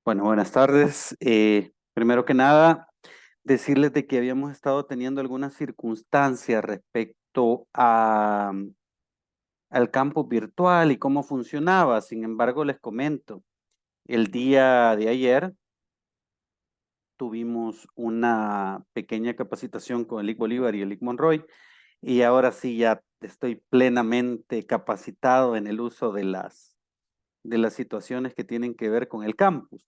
Bueno, buenas tardes. Primero que nada, decirles de que habíamos estado teniendo algunas circunstancias respecto al campus virtual y cómo funcionaba. Sin embargo, les comento, el día de ayer tuvimos una pequeña capacitación con el IC Bolívar y el IC Monroy y ahora sí ya estoy plenamente capacitado en el uso de las situaciones que tienen que ver con el campus.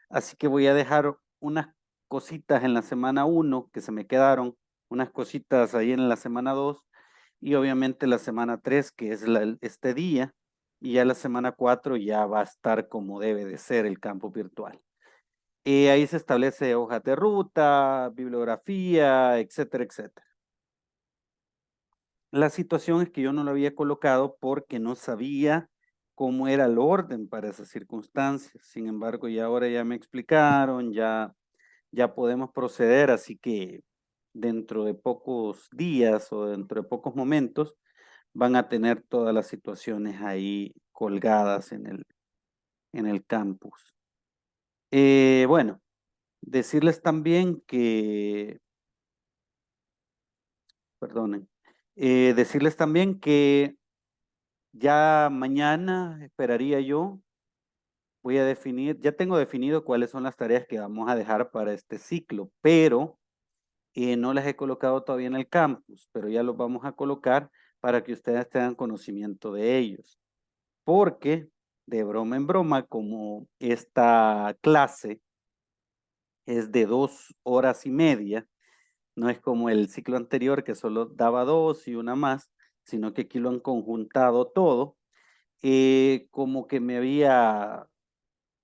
Así que voy a dejar unas cositas en la semana 1 que se me quedaron, unas cositas ahí en la semana 2 y obviamente la semana 3 que es este día, y ya la semana 4 ya va a estar como debe de ser el campo virtual. Ahí se establece hojas de ruta, bibliografía, etcétera, etcétera. La situación es que yo no lo había colocado porque no sabía cómo era el orden para esas circunstancias. Sin embargo, ya ahora ya me explicaron, ya podemos proceder, así que dentro de pocos días o dentro de pocos momentos van a tener todas las situaciones ahí colgadas en el campus. Bueno, decirles también que, perdonen, decirles también que ya mañana esperaría yo, voy a definir, ya tengo definido cuáles son las tareas que vamos a dejar para este ciclo, pero no las he colocado todavía en el campus, pero ya los vamos a colocar para que ustedes tengan conocimiento de ellos. Porque, de broma en broma, como esta clase es de 2 horas y media, no es como el ciclo anterior que solo daba 2 y una más, sino que aquí lo han conjuntado todo, como que me había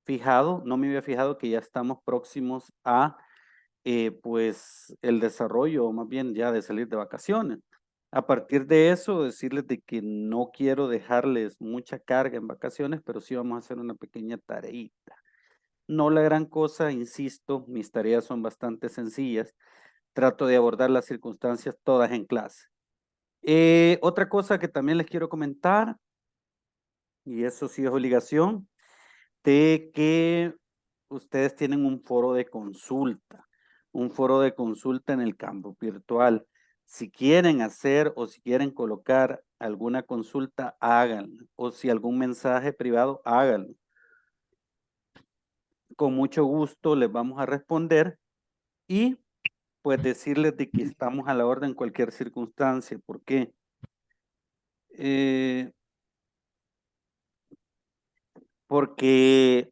fijado, no me había fijado que ya estamos próximos a pues el desarrollo, o más bien ya de salir de vacaciones. A partir de eso, decirles de que no quiero dejarles mucha carga en vacaciones, pero sí vamos a hacer una pequeña tareita. No la gran cosa, insisto, mis tareas son bastante sencillas. Trato de abordar las circunstancias todas en clase. Otra cosa que también les quiero comentar, y eso sí es obligación, de que ustedes tienen un foro de consulta en el campo virtual. Si quieren hacer o si quieren colocar alguna consulta, háganlo. O si algún mensaje privado, háganlo. Con mucho gusto les vamos a responder y pues decirles de que estamos a la orden en cualquier circunstancia. ¿Por qué? Eh, porque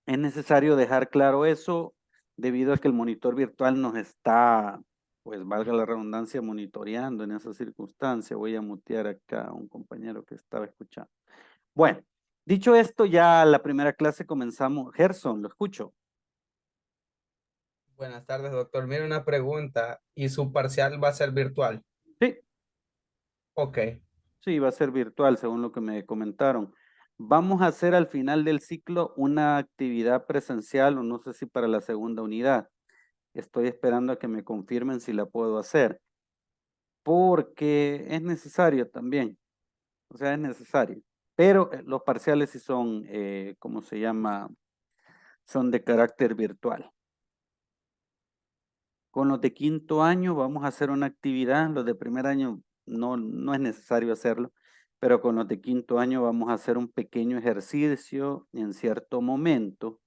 es necesario dejar claro eso debido a que el monitor virtual nos está, pues valga la redundancia, monitoreando en esa circunstancia. Voy a mutear acá a un compañero que estaba escuchando. Bueno, dicho esto, ya la primera clase comenzamos. Gerson, lo escucho. Buenas tardes, doctor. Mira una pregunta. ¿Y su parcial va a ser virtual? Sí, Ok. sí, va a ser virtual, según lo que me comentaron. Vamos a hacer al final del ciclo una actividad presencial, o no sé si para la segunda unidad. Estoy esperando a que me confirmen si la puedo hacer, porque es necesario también, o sea, es necesario. Pero los parciales sí son, ¿cómo se llama? Son de carácter virtual. Con los de quinto año vamos a hacer una actividad, los de primer año no es necesario hacerlo, pero con los de quinto año vamos a hacer un pequeño ejercicio en cierto momento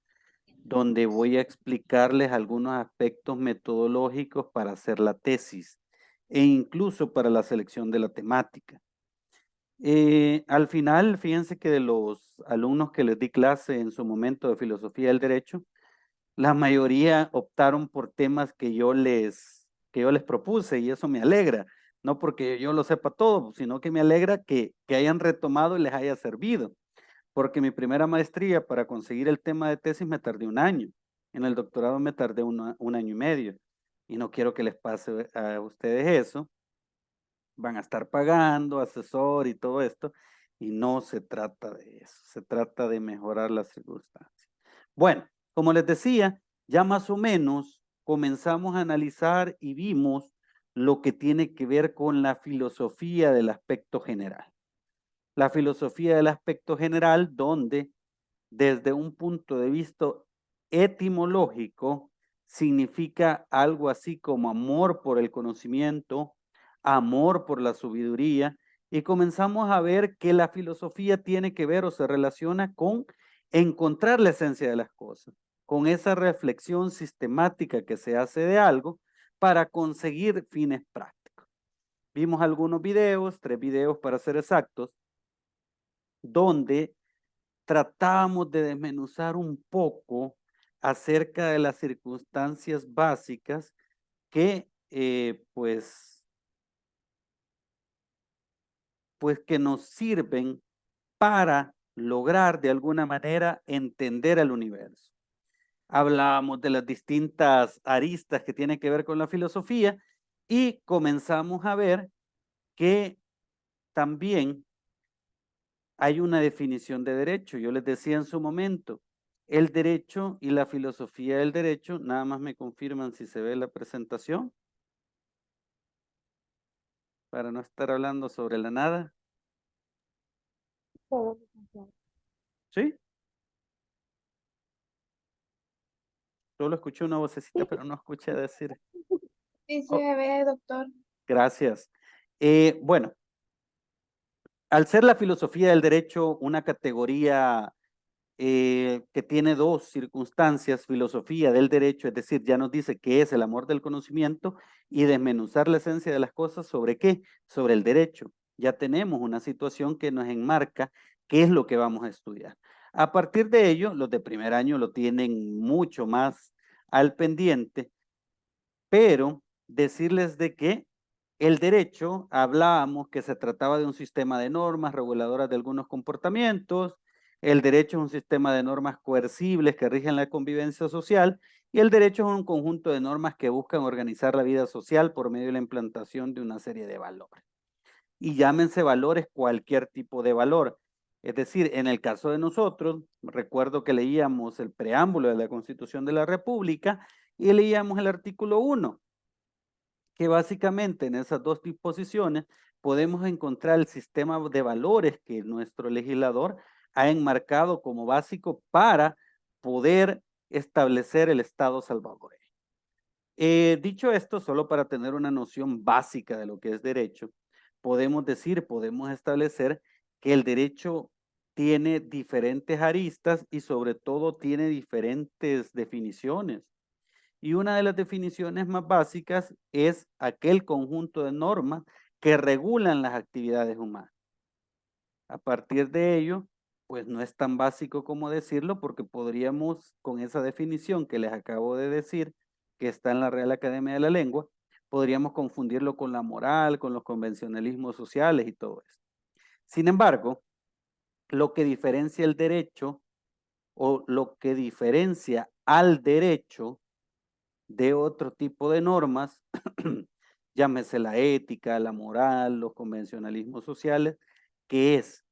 donde voy a explicarles algunos aspectos metodológicos para hacer la tesis e incluso para la selección de la temática. Al final, fíjense que de los alumnos que les di clase en su momento de filosofía del derecho, la mayoría optaron por temas que yo les propuse y eso me alegra, no porque yo lo sepa todo, sino que me alegra que hayan retomado y les haya servido, porque mi primera maestría para conseguir el tema de tesis me tardé un año, en el doctorado me tardé un año y medio y no quiero que les pase a ustedes eso. Van a estar pagando asesor y todo esto, y no se trata de eso, se trata de mejorar las circunstancias. Bueno, como les decía, ya más o menos comenzamos a analizar y vimos lo que tiene que ver con la filosofía del aspecto general. La filosofía del aspecto general, donde desde un punto de vista etimológico, significa algo así como amor por el conocimiento, amor por la sabiduría, y comenzamos a ver que la filosofía tiene que ver o se relaciona con encontrar la esencia de las cosas, con esa reflexión sistemática que se hace de algo para conseguir fines prácticos. Vimos algunos videos, 3 videos para ser exactos, donde tratábamos de desmenuzar un poco acerca de las circunstancias básicas que, pues que nos sirven para lograr de alguna manera entender el universo. Hablábamos de las distintas aristas que tienen que ver con la filosofía y comenzamos a ver que también hay una definición de derecho. Yo les decía en su momento, el derecho y la filosofía del derecho, nada más me confirman si se ve la presentación, para no estar hablando sobre la nada. ¿Sí? Solo escuché una vocecita, pero no escuché decir. Sí, sí, Oh, me ve, doctor. gracias. Bueno, al ser la filosofía del derecho una categoría que tiene dos circunstancias, filosofía del derecho, es decir, ya nos dice qué es el amor del conocimiento y desmenuzar la esencia de las cosas, ¿sobre qué? Sobre el derecho. Ya tenemos una situación que nos enmarca qué es lo que vamos a estudiar. A partir de ello, los de primer año lo tienen mucho más al pendiente, pero decirles de que el derecho, hablábamos que se trataba de un sistema de normas reguladoras de algunos comportamientos, el derecho es un sistema de normas coercibles que rigen la convivencia social y el derecho es un conjunto de normas que buscan organizar la vida social por medio de la implantación de una serie de valores. Y llámense valores cualquier tipo de valor. Es decir, en el caso de nosotros, recuerdo que leíamos el preámbulo de la Constitución de la República y leíamos el artículo 1, que básicamente en esas dos disposiciones podemos encontrar el sistema de valores que nuestro legislador ha enmarcado como básico para poder establecer el Estado salvadoreño. Dicho esto, solo para tener una noción básica de lo que es derecho, podemos decir, podemos establecer que el derecho tiene diferentes aristas y sobre todo tiene diferentes definiciones. Y una de las definiciones más básicas es aquel conjunto de normas que regulan las actividades humanas. A partir de ello, pues no es tan básico como decirlo porque podríamos, con esa definición que les acabo de decir, que está en la Real Academia de la Lengua, podríamos confundirlo con la moral, con los convencionalismos sociales y todo eso. Sin embargo, lo que diferencia el derecho o lo que diferencia al derecho de otro tipo de normas, llámese la ética, la moral, los convencionalismos sociales, que es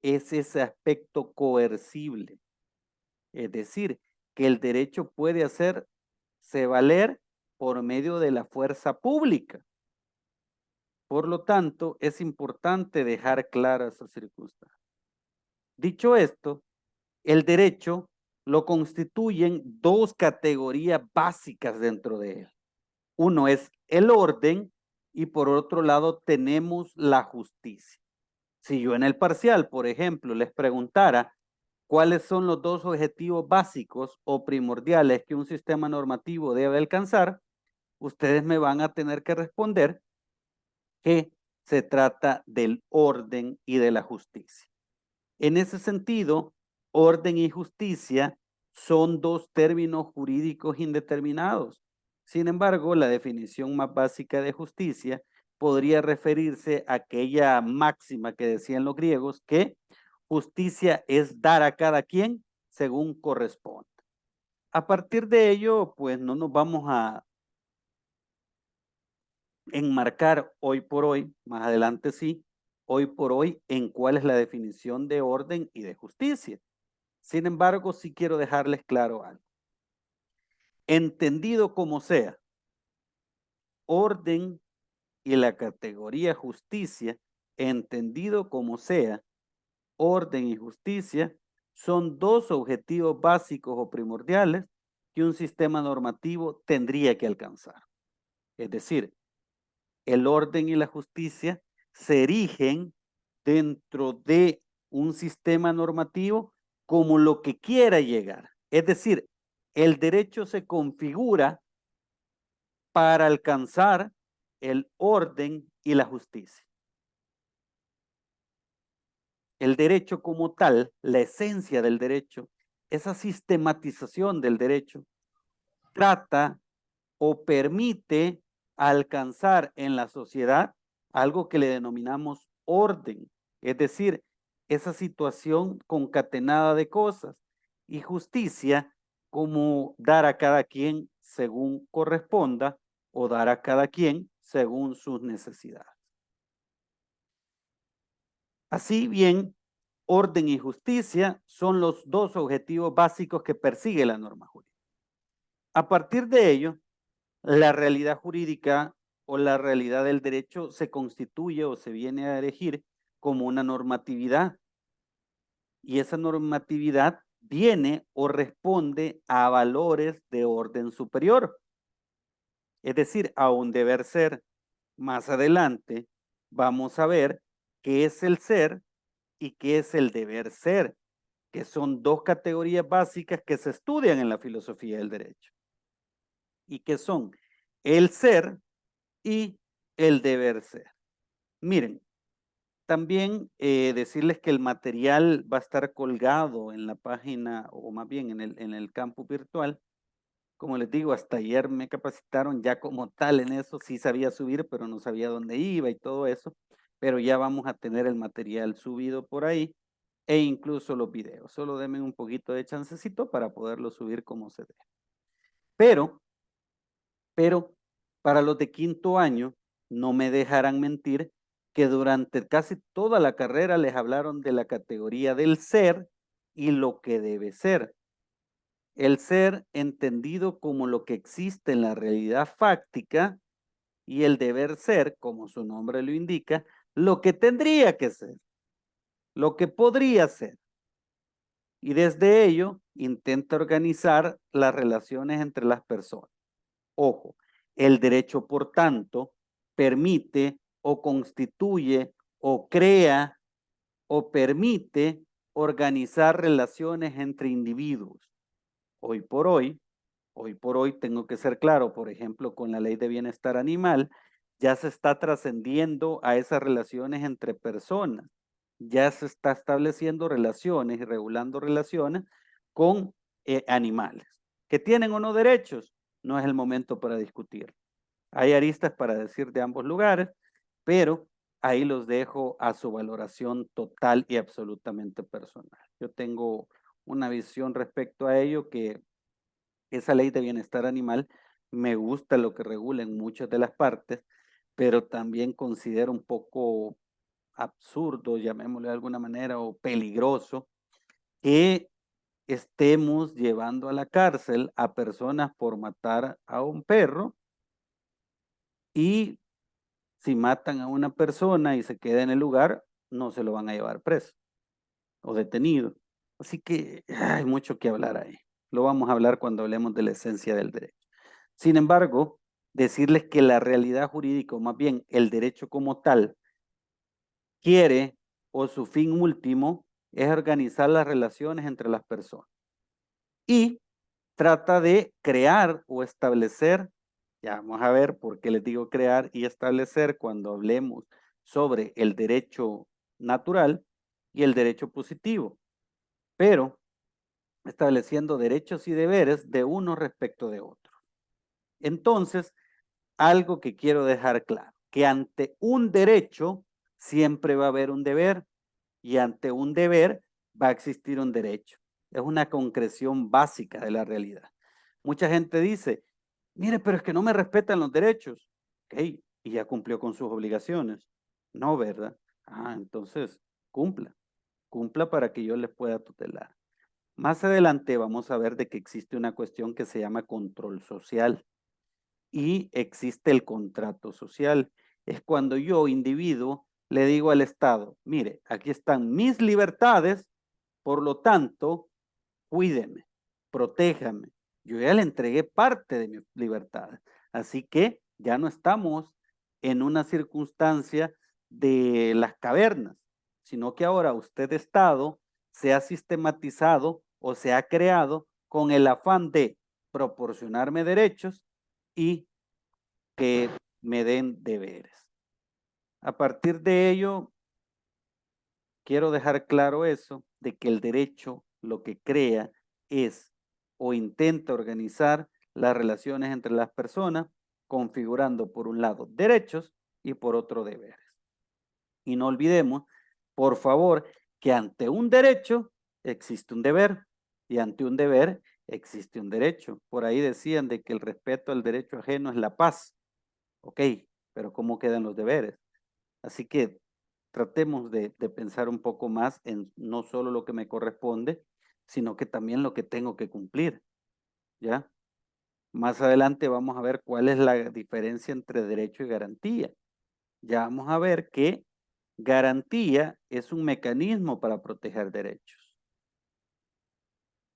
ese aspecto coercible. Es decir, que el derecho puede hacerse valer por medio de la fuerza pública. Por lo tanto, es importante dejar clara esa circunstancia. Dicho esto, el derecho lo constituyen dos categorías básicas dentro de él. Uno es el orden y por otro lado tenemos la justicia. Si yo en el parcial, por ejemplo, les preguntara cuáles son los dos objetivos básicos o primordiales que un sistema normativo debe alcanzar, ustedes me van a tener que responder que se trata del orden y de la justicia. En ese sentido, orden y justicia son dos términos jurídicos indeterminados. Sin embargo, la definición más básica de justicia podría referirse a aquella máxima que decían los griegos, que justicia es dar a cada quien según corresponde. A partir de ello, pues no nos vamos a enmarcar hoy por hoy, más adelante sí, hoy por hoy en cuál es la definición de orden y de justicia. Sin embargo, sí quiero dejarles claro algo. Entendido como sea, orden y la categoría justicia, entendido como sea, orden y justicia son dos objetivos básicos o primordiales que un sistema normativo tendría que alcanzar. Es decir, el orden y la justicia se erigen dentro de un sistema normativo como lo que quiera llegar. Es decir, el derecho se configura para alcanzar el orden y la justicia. El derecho como tal, la esencia del derecho, esa sistematización del derecho, trata o permite alcanzar en la sociedad algo que le denominamos orden, es decir, esa situación concatenada de cosas, y justicia como dar a cada quien según corresponda o dar a cada quien según sus necesidades. Así bien, orden y justicia son los dos objetivos básicos que persigue la norma jurídica. A partir de ello, la realidad jurídica o la realidad del derecho se constituye o se viene a elegir como una normatividad. Y esa normatividad viene o responde a valores de orden superior. Es decir, a un deber ser. Más adelante vamos a ver qué es el ser y qué es el deber ser, que son dos categorías básicas que se estudian en la filosofía del derecho. Y que son el ser y el deber ser. Miren, también decirles que el material va a estar colgado en la página, o más bien en el campus virtual. Como les digo, hasta ayer me capacitaron ya como tal en eso, sí sabía subir, pero no sabía dónde iba y todo eso, pero ya vamos a tener el material subido por ahí e incluso los videos. Solo denme un poquito de chancecito para poderlo subir como se debe. Pero para los de quinto año, no me dejarán mentir que durante casi toda la carrera les hablaron de la categoría del ser y lo que debe ser. El ser entendido como lo que existe en la realidad fáctica y el deber ser, como su nombre lo indica, lo que tendría que ser, lo que podría ser. Y desde ello intenta organizar las relaciones entre las personas. Ojo, el derecho, por tanto, permite o constituye o crea o permite organizar relaciones entre individuos. Hoy por hoy tengo que ser claro, por ejemplo, con la ley de bienestar animal, ya se está trascendiendo a esas relaciones entre personas, ya se está estableciendo relaciones y regulando relaciones con animales. ¿Que tienen o no derechos? No es el momento para discutir. Hay aristas para decir de ambos lugares, pero ahí los dejo a su valoración total y absolutamente personal. Yo tengo una visión respecto a ello que esa ley de bienestar animal me gusta lo que regula en muchas de las partes, pero también considero un poco absurdo, llamémosle de alguna manera, o peligroso, que estemos llevando a la cárcel a personas por matar a un perro y si matan a una persona y se queda en el lugar, no se lo van a llevar preso o detenido. Así que hay mucho que hablar ahí. Lo vamos a hablar cuando hablemos de la esencia del derecho. Sin embargo, decirles que la realidad jurídica, o más bien el derecho como tal, quiere o su fin último es organizar las relaciones entre las personas. Y trata de crear o establecer, ya vamos a ver por qué les digo crear y establecer cuando hablemos sobre el derecho natural y el derecho positivo, pero estableciendo derechos y deberes de uno respecto de otro. Entonces, algo que quiero dejar claro, que ante un derecho siempre va a haber un deber y ante un deber va a existir un derecho. Es una concreción básica de la realidad. Mucha gente dice, mire, pero es que no me respetan los derechos. Ok, y ya cumplió con sus obligaciones. No, ¿verdad? Ah, entonces, cumpla para que yo les pueda tutelar. Más adelante vamos a ver de que existe una cuestión que se llama control social y existe el contrato social. Es cuando yo, individuo, le digo al Estado, mire, aquí están mis libertades, Por lo tanto, cuídeme, protéjame. Yo ya le entregué parte de mis libertades. Así que ya no estamos en una circunstancia de las cavernas, sino que ahora usted, Estado, se ha sistematizado o se ha creado con el afán de proporcionarme derechos y que me den deberes. A partir de ello, quiero dejar claro eso, de que el derecho lo que crea es o intenta organizar las relaciones entre las personas, configurando por un lado derechos y por otro deberes. Y no olvidemos, por favor, que ante un derecho existe un deber y ante un deber existe un derecho. Por ahí decían de que el respeto al derecho ajeno es la paz. Ok, pero ¿cómo quedan los deberes? Así que tratemos de pensar un poco más en no solo lo que me corresponde, sino que también lo que tengo que cumplir, ¿ya? Más adelante vamos a ver cuál es la diferencia entre derecho y garantía. Ya vamos a ver que garantía es un mecanismo para proteger derechos.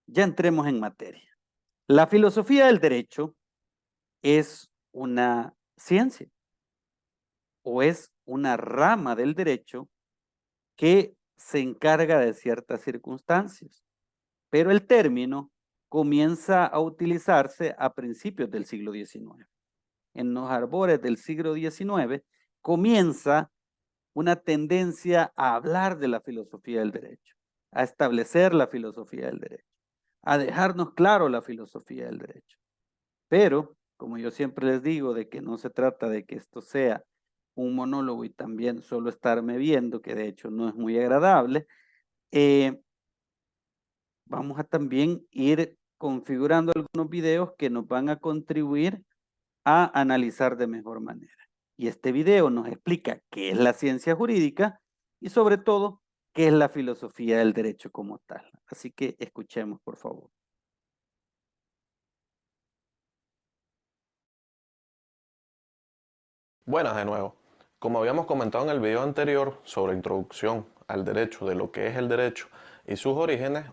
Ya entremos en materia. La filosofía del derecho es una ciencia o es una rama del derecho que se encarga de ciertas circunstancias, pero el término comienza a utilizarse a principios del siglo XIX. En los arbores del siglo XIX comienza una tendencia a hablar de la filosofía del derecho, a establecer la filosofía del derecho, a dejarnos claro la filosofía del derecho. Pero, como yo siempre les digo, de que no se trata de que esto sea un monólogo y también solo estarme viendo, que de hecho no es muy agradable, vamos a también ir configurando algunos videos que nos van a contribuir a analizar de mejor manera. Y este video nos explica qué es la ciencia jurídica y sobre todo qué es la filosofía del derecho como tal. Así que escuchemos, por favor. Buenas de nuevo. Como habíamos comentado en el video anterior sobre introducción al derecho, de lo que es el derecho y sus orígenes,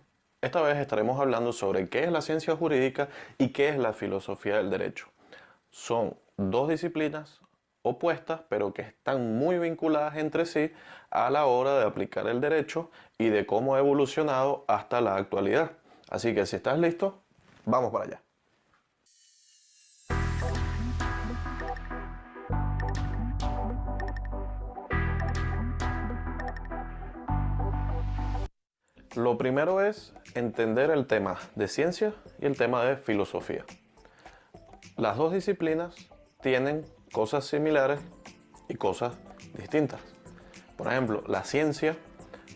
esta vez estaremos hablando sobre qué es la ciencia jurídica y qué es la filosofía del derecho. Son dos disciplinas opuestas, pero que están muy vinculadas entre sí a la hora de aplicar el derecho y de cómo ha evolucionado hasta la actualidad. Así que si estás listo, vamos para allá. Lo primero es entender el tema de ciencia y el tema de filosofía. Las dos disciplinas tienen cosas similares y cosas distintas. Por ejemplo, la ciencia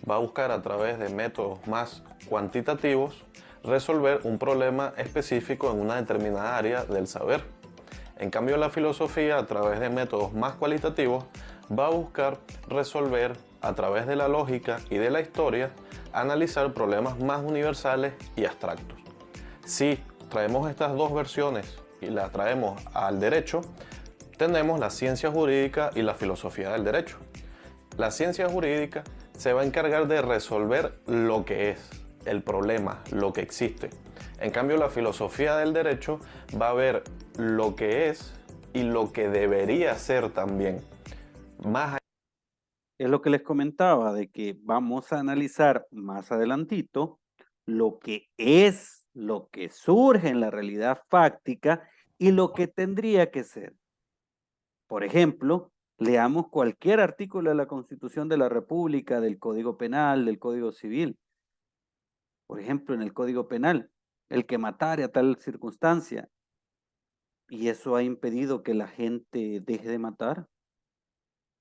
va a buscar a través de métodos más cuantitativos resolver un problema específico en una determinada área del saber. En cambio, la filosofía, a través de métodos más cualitativos, va a buscar resolver a través de la lógica y de la historia, analizar problemas más universales y abstractos. Si traemos estas dos versiones y las traemos al derecho, tenemos la ciencia jurídica y la filosofía del derecho. La ciencia jurídica se va a encargar de resolver lo que es, el problema, lo que existe. En cambio, la filosofía del derecho va a ver lo que es y lo que debería ser también. Más Es lo que les comentaba, de que vamos a analizar más adelantito lo que es, lo que surge en la realidad fáctica y lo que tendría que ser. Por ejemplo, leamos cualquier artículo de la Constitución de la República, del Código Penal, del Código Civil. Por ejemplo, en el Código Penal, el que matare a tal circunstancia, y eso ha impedido que la gente deje de matar.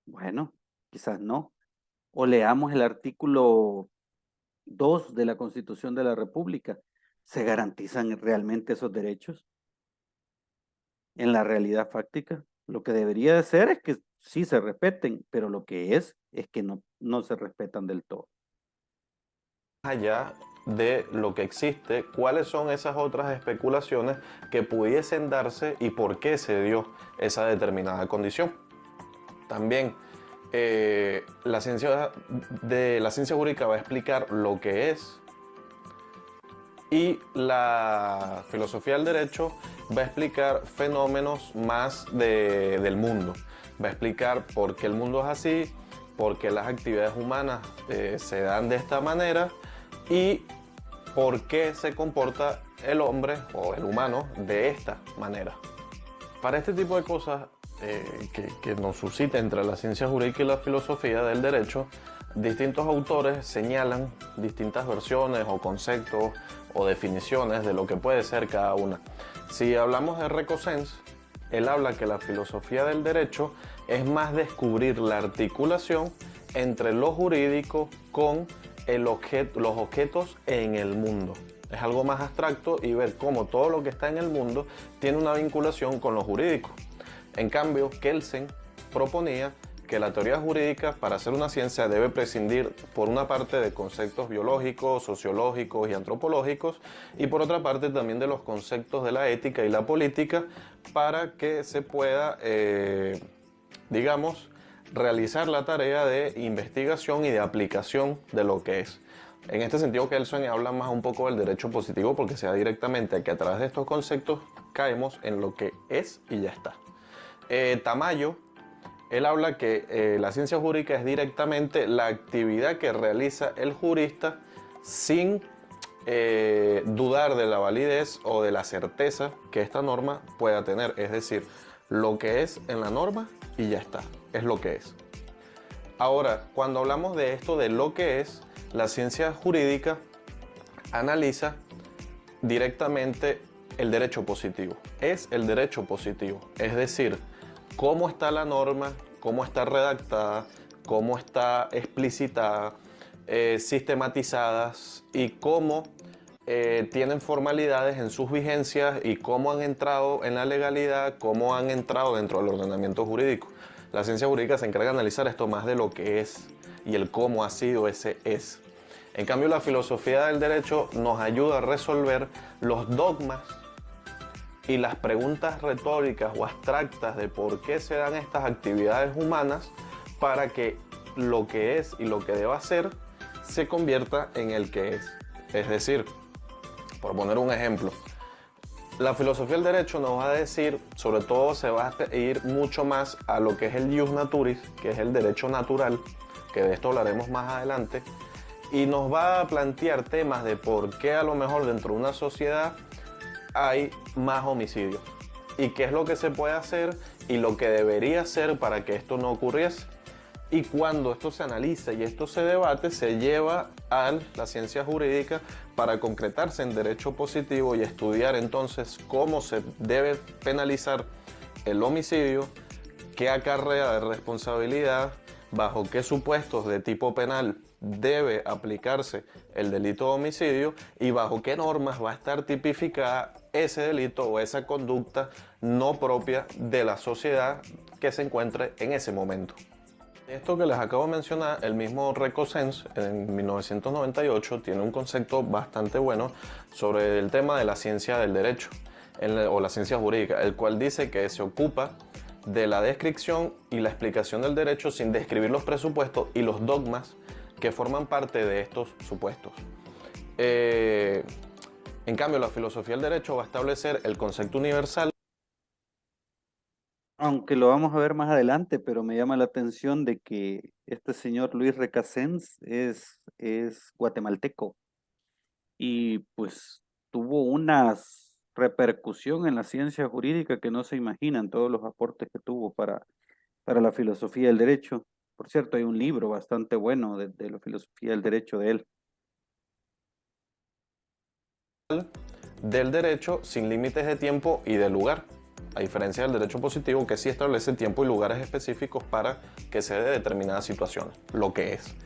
Bueno, quizás no. O leamos el artículo 2 de la Constitución de la República. ¿Se garantizan realmente esos derechos en la realidad fáctica? Lo que debería de ser es que sí se respeten, pero lo que es que no se respetan del todo. allá de lo que existe, cuáles son esas otras especulaciones que pudiesen darse y por qué se dio esa determinada condición. También la ciencia jurídica va a explicar lo que es y la filosofía del derecho va a explicar fenómenos más del mundo. Va a explicar por qué el mundo es así, por qué las actividades humanas se dan de esta manera y por qué se comporta el hombre o el humano de esta manera. Para este tipo de cosas que nos suscita entre la ciencia jurídica y la filosofía del derecho, distintos autores señalan distintas versiones o conceptos o definiciones de lo que puede ser cada una. Si hablamos de Recosens, él habla que la filosofía del derecho es más descubrir la articulación entre lo jurídico con los objetos en el mundo. Es algo más abstracto y ver cómo todo lo que está en el mundo tiene una vinculación con lo jurídico. En cambio, Kelsen proponía que la teoría jurídica, para ser una ciencia, debe prescindir por una parte de conceptos biológicos, sociológicos y antropológicos y por otra parte también de los conceptos de la ética y la política para que se pueda, digamos, realizar la tarea de investigación y de aplicación de lo que es. En este sentido, Kelsen habla más un poco del derecho positivo porque se da directamente que a través de estos conceptos caemos en lo que es y ya está. Tamayo, él habla que la ciencia jurídica es directamente la actividad que realiza el jurista sin dudar de la validez o de la certeza que esta norma pueda tener. Es decir, lo que es en la norma y ya está, es lo que es. Ahora, cuando hablamos de esto de lo que es, la ciencia jurídica analiza directamente el derecho positivo. Es el derecho positivo, es decir, cómo está la norma, cómo está redactada, cómo está explicitada, sistematizadas y cómo tienen formalidades en sus vigencias y cómo han entrado en la legalidad, cómo han entrado dentro del ordenamiento jurídico. La ciencia jurídica se encarga de analizar esto más de lo que es y el cómo ha sido ese es. En cambio, la filosofía del derecho nos ayuda a resolver los dogmas y las preguntas retóricas o abstractas de por qué se dan estas actividades humanas para que lo que es y lo que deba ser se convierta en el que es. Es decir, por poner un ejemplo, la filosofía del derecho nos va a decir, sobre todo se va a ir mucho más a lo que es el ius naturis, que es el derecho natural, que de esto hablaremos más adelante, y nos va a plantear temas de por qué a lo mejor dentro de una sociedad hay más homicidios y qué es lo que se puede hacer y lo que debería hacer para que esto no ocurriese. Y cuando esto se analiza y esto se debate, se lleva a la ciencia jurídica para concretarse en derecho positivo y estudiar entonces cómo se debe penalizar el homicidio, qué acarrea de responsabilidad, bajo qué supuestos de tipo penal debe aplicarse el delito de homicidio y bajo qué normas va a estar tipificada ese delito o esa conducta no propia de la sociedad que se encuentre en ese momento. Esto que les acabo de mencionar, el mismo Recosens en 1998 tiene un concepto bastante bueno sobre el tema de la ciencia del derecho o la ciencia jurídica, el cual dice que se ocupa de la descripción y la explicación del derecho sin describir los presupuestos y los dogmas que forman parte de estos supuestos. En cambio, la filosofía del derecho va a establecer el concepto universal. Aunque lo vamos a ver más adelante, pero me llama la atención de que este señor Luis Recasens es guatemalteco y pues tuvo una repercusión en la ciencia jurídica que no se imaginan todos los aportes que tuvo para la filosofía del derecho. Por cierto, hay un libro bastante bueno de la filosofía del derecho de él. Del derecho sin límites de tiempo y de lugar, a diferencia del derecho positivo que sí establece tiempo y lugares específicos para que se dé determinadas situaciones, lo que es.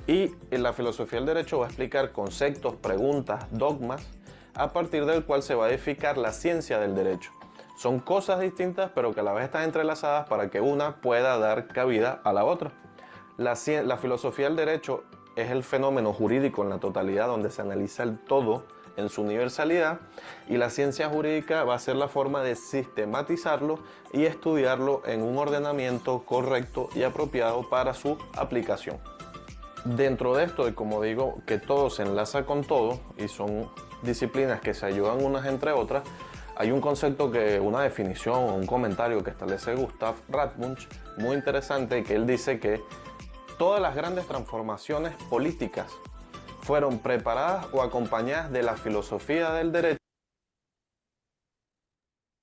Y en la filosofía del derecho va a explicar conceptos, preguntas, dogmas, a partir del cual se va a edificar la ciencia del derecho. Son cosas distintas, pero que a la vez están entrelazadas para que una pueda dar cabida a la otra. La filosofía del derecho es el fenómeno jurídico en la totalidad, donde se analiza el todo en su universalidad, y la ciencia jurídica va a ser la forma de sistematizarlo y estudiarlo en un ordenamiento correcto y apropiado para su aplicación. Dentro de esto, y como digo, que todo se enlaza con todo y son disciplinas que se ayudan unas entre otras, hay un concepto una definición o un comentario que establece Gustav Radmunch muy interesante, que él dice que todas las grandes transformaciones políticas fueron preparadas o acompañadas de la filosofía del derecho.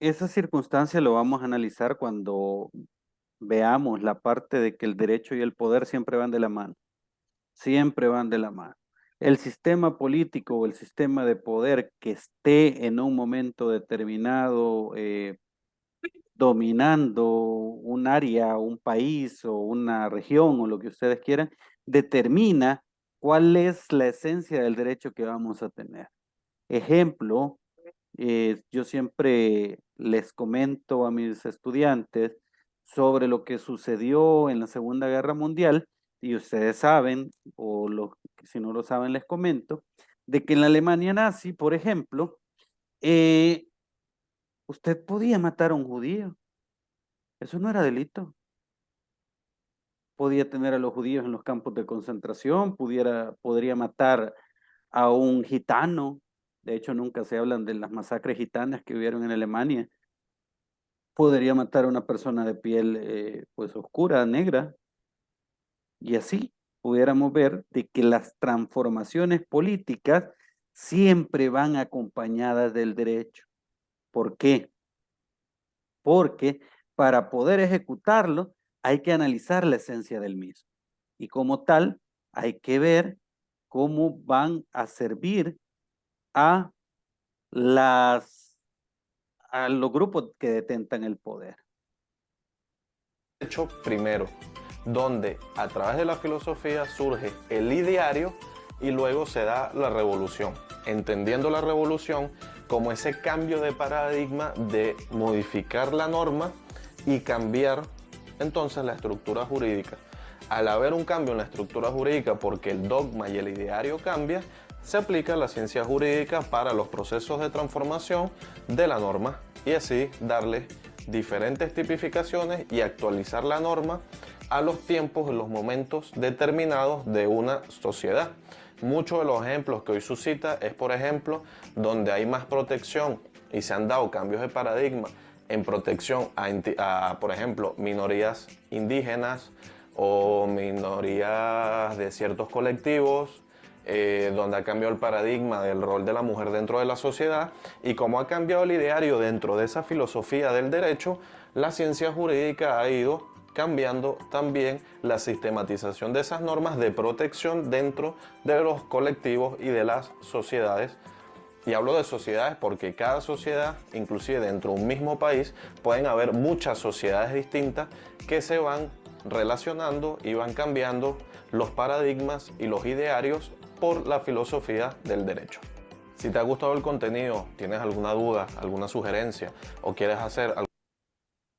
Esa circunstancia lo vamos a analizar cuando veamos la parte de que el derecho y el poder siempre van de la mano. Siempre van de la mano. El sistema político o el sistema de poder que esté en un momento determinado dominando un área, un país o una región o lo que ustedes quieran, determina cuál es la esencia del derecho que vamos a tener. Ejemplo, yo siempre les comento a mis estudiantes sobre lo que sucedió en la Segunda Guerra Mundial, y ustedes saben, si no lo saben les comento, de que en la Alemania nazi, por ejemplo, usted podía matar a un judío, eso no era delito. Podía tener a los judíos en los campos de concentración, podría matar a un gitano. De hecho, nunca se hablan de las masacres gitanas que hubieron en Alemania. Podría matar a una persona de piel pues oscura, negra, y así pudiéramos ver de que las transformaciones políticas siempre van acompañadas del derecho. ¿Por qué? Porque para poder ejecutarlo hay que analizar la esencia del mismo, y como tal hay que ver cómo van a servir a los grupos que detentan el poder. Derecho primero, donde a través de la filosofía surge el ideario y luego se da la revolución, entendiendo la revolución como ese cambio de paradigma de modificar la norma y cambiar entonces la estructura jurídica. Al haber un cambio en la estructura jurídica porque el dogma y el ideario cambia, se aplica la ciencia jurídica para los procesos de transformación de la norma y así darle diferentes tipificaciones y actualizar la norma a los tiempos y los momentos determinados de una sociedad. Muchos de los ejemplos que hoy suscita es, por ejemplo, donde hay más protección y se han dado cambios de paradigma en protección a, por ejemplo, minorías indígenas o minorías de ciertos colectivos, donde ha cambiado el paradigma del rol de la mujer dentro de la sociedad y como ha cambiado el ideario dentro de esa filosofía del derecho, la ciencia jurídica ha ido cambiando también la sistematización de esas normas de protección dentro de los colectivos y de las sociedades. Y hablo de sociedades porque cada sociedad, inclusive dentro de un mismo país, pueden haber muchas sociedades distintas que se van relacionando y van cambiando los paradigmas y los idearios por la filosofía del derecho. Si te ha gustado el contenido, tienes alguna duda, alguna sugerencia o quieres hacer algo.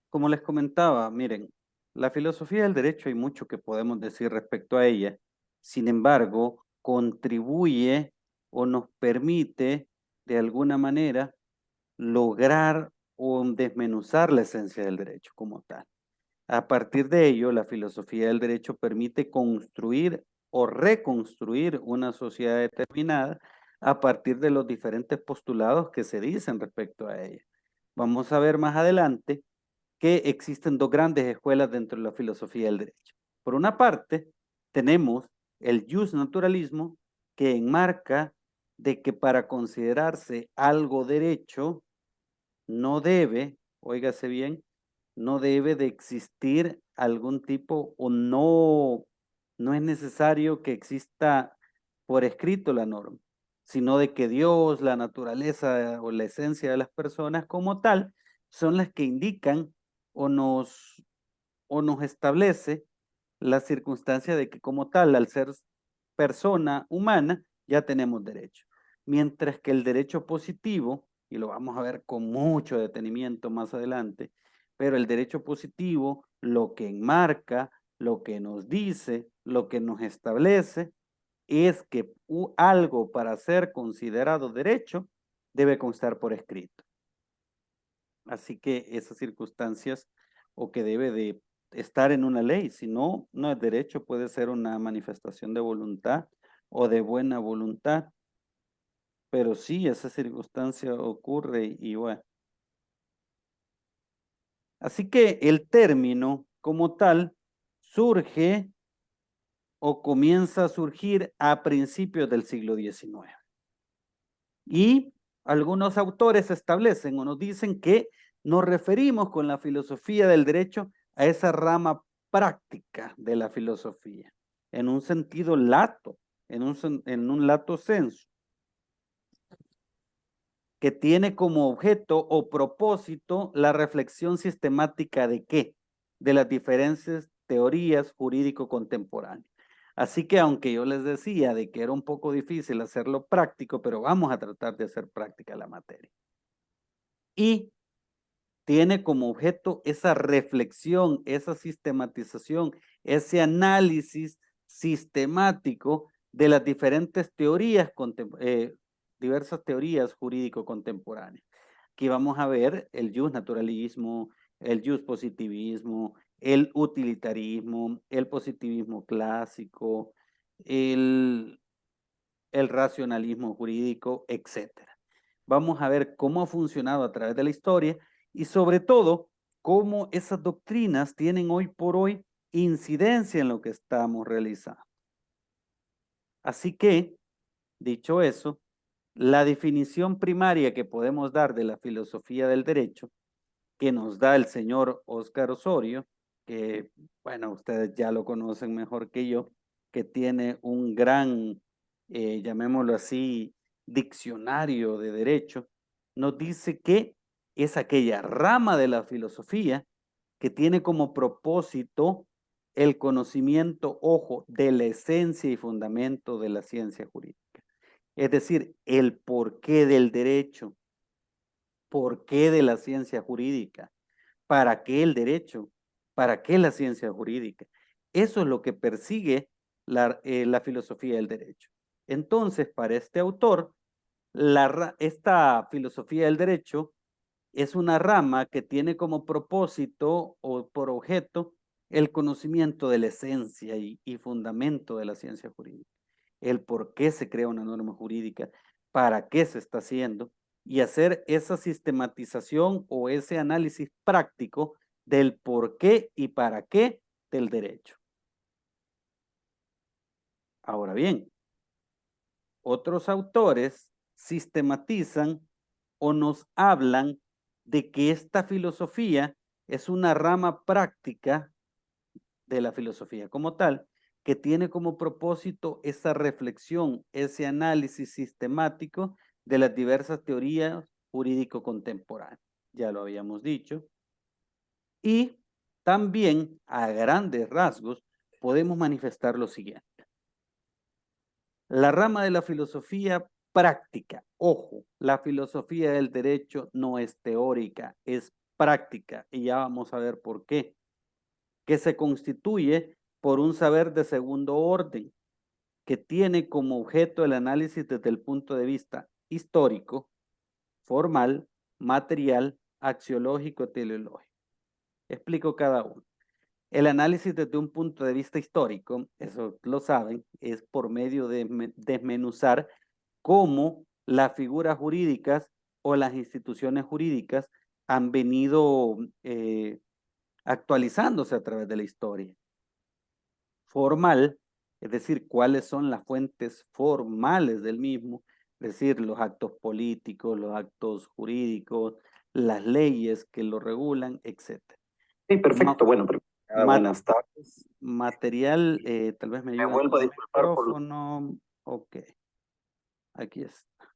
Como les comentaba, miren, la filosofía del derecho hay mucho que podemos decir respecto a ella. Sin embargo, contribuye o nos permite de alguna manera lograr o desmenuzar la esencia del derecho como tal. A partir de ello, la filosofía del derecho permite construir o reconstruir una sociedad determinada a partir de los diferentes postulados que se dicen respecto a ella. Vamos a ver más adelante que existen dos grandes escuelas dentro de la filosofía del derecho. Por una parte, tenemos el justnaturalismo, que enmarca de que para considerarse algo derecho, no debe, óigase bien, no debe de existir algún tipo o no es necesario que exista por escrito la norma, sino de que Dios, la naturaleza o la esencia de las personas como tal son las que indican o nos establece la circunstancia de que como tal, al ser persona humana, ya tenemos derecho. Mientras que el derecho positivo, y lo vamos a ver con mucho detenimiento más adelante, pero el derecho positivo lo que enmarca, lo que nos dice, lo que nos establece, es que algo para ser considerado derecho debe constar por escrito. Así que esas circunstancias o que debe de estar en una ley, si no, no es derecho, puede ser una manifestación de voluntad o de buena voluntad, pero sí, esa circunstancia ocurre y bueno. Así que el término como tal surge o comienza a surgir a principios del siglo XIX. Y algunos autores establecen o nos dicen que nos referimos con la filosofía del derecho a esa rama práctica de la filosofía, en un sentido lato, en un lato sensu, que tiene como objeto o propósito la reflexión sistemática de qué, de las diferentes teorías jurídico-contemporáneas. Así que aunque yo les decía de que era un poco difícil hacerlo práctico, pero vamos a tratar de hacer práctica la materia. Y tiene como objeto esa reflexión, esa sistematización, ese análisis sistemático de las diferentes teorías, diversas teorías jurídico-contemporáneas. Aquí vamos a ver el justnaturalismo, el justpositivismo, el utilitarismo, el positivismo clásico, el racionalismo jurídico, etcétera. Vamos a ver cómo ha funcionado a través de la historia y sobre todo cómo esas doctrinas tienen hoy por hoy incidencia en lo que estamos realizando. Así que, dicho eso, la definición primaria que podemos dar de la filosofía del derecho, que nos da el señor Óscar Osorio, que, bueno, ustedes ya lo conocen mejor que yo, que tiene un gran, llamémoslo así, diccionario de derecho, nos dice que es aquella rama de la filosofía que tiene como propósito el conocimiento, ojo, de la esencia y fundamento de la ciencia jurídica. Es decir, el porqué del derecho, porqué de la ciencia jurídica, para qué el derecho, para qué la ciencia jurídica. Eso es lo que persigue la filosofía del derecho. Entonces, para este autor, esta filosofía del derecho es una rama que tiene como propósito o por objeto el conocimiento de la esencia y fundamento de la ciencia jurídica, el por qué se crea una norma jurídica, para qué se está haciendo y hacer esa sistematización o ese análisis práctico del por qué y para qué del derecho. Ahora bien, otros autores sistematizan o nos hablan de que esta filosofía es una rama práctica de la filosofía como tal, que tiene como propósito esa reflexión, ese análisis sistemático de las diversas teorías jurídico-contemporáneas. Ya lo habíamos dicho. Y también a grandes rasgos podemos manifestar lo siguiente. La rama de la filosofía práctica, ojo, la filosofía del derecho no es teórica, es práctica y ya vamos a ver por qué, que se constituye por un saber de segundo orden que tiene como objeto el análisis desde el punto de vista histórico, formal, material, axiológico, teleológico. Explico cada uno. El análisis desde un punto de vista histórico, eso lo saben, es por medio de desmenuzar cómo las figuras jurídicas o las instituciones jurídicas han venido actualizándose a través de la historia. Formal, es decir, cuáles son las fuentes formales del mismo, es decir, los actos políticos, los actos jurídicos, las leyes que lo regulan, etc. Sí, perfecto. Bueno, buenas tardes. Material, tal vez me ayude. Me vuelvo a disculpar por... Micrófono, ok. Aquí está.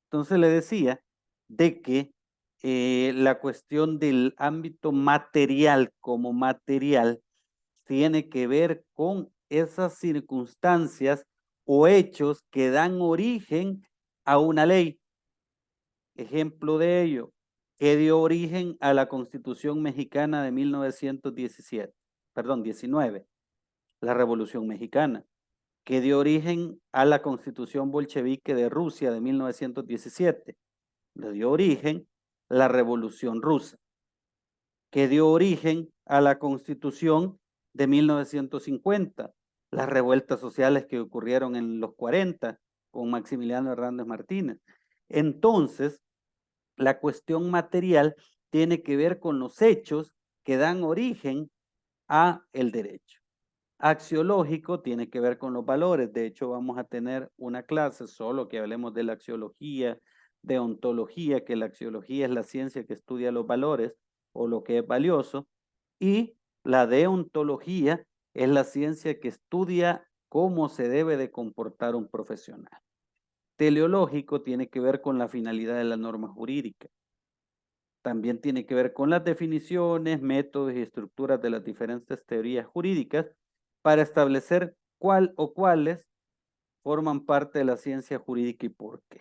Entonces le decía de que la cuestión del ámbito material como material tiene que ver con esas circunstancias o hechos que dan origen a una ley. Ejemplo de ello, que dio origen a la Constitución Mexicana de 1917, perdón, 19, la Revolución Mexicana, que dio origen a la Constitución Bolchevique de Rusia de 1917, le dio origen la Revolución Rusa, que dio origen a la Constitución de 1950, las revueltas sociales que ocurrieron en los 40 con Maximiliano Hernández Martínez. Entonces, la cuestión material tiene que ver con los hechos que dan origen a el derecho. Axiológico tiene que ver con los valores. De hecho, vamos a tener una clase solo que hablemos de la axiología, de ontología, que la axiología es la ciencia que estudia los valores o lo que es valioso, y la deontología es la ciencia que estudia cómo se debe de comportar un profesional. Teleológico tiene que ver con la finalidad de la norma jurídica. También tiene que ver con las definiciones, métodos y estructuras de las diferentes teorías jurídicas para establecer cuál o cuáles forman parte de la ciencia jurídica y por qué.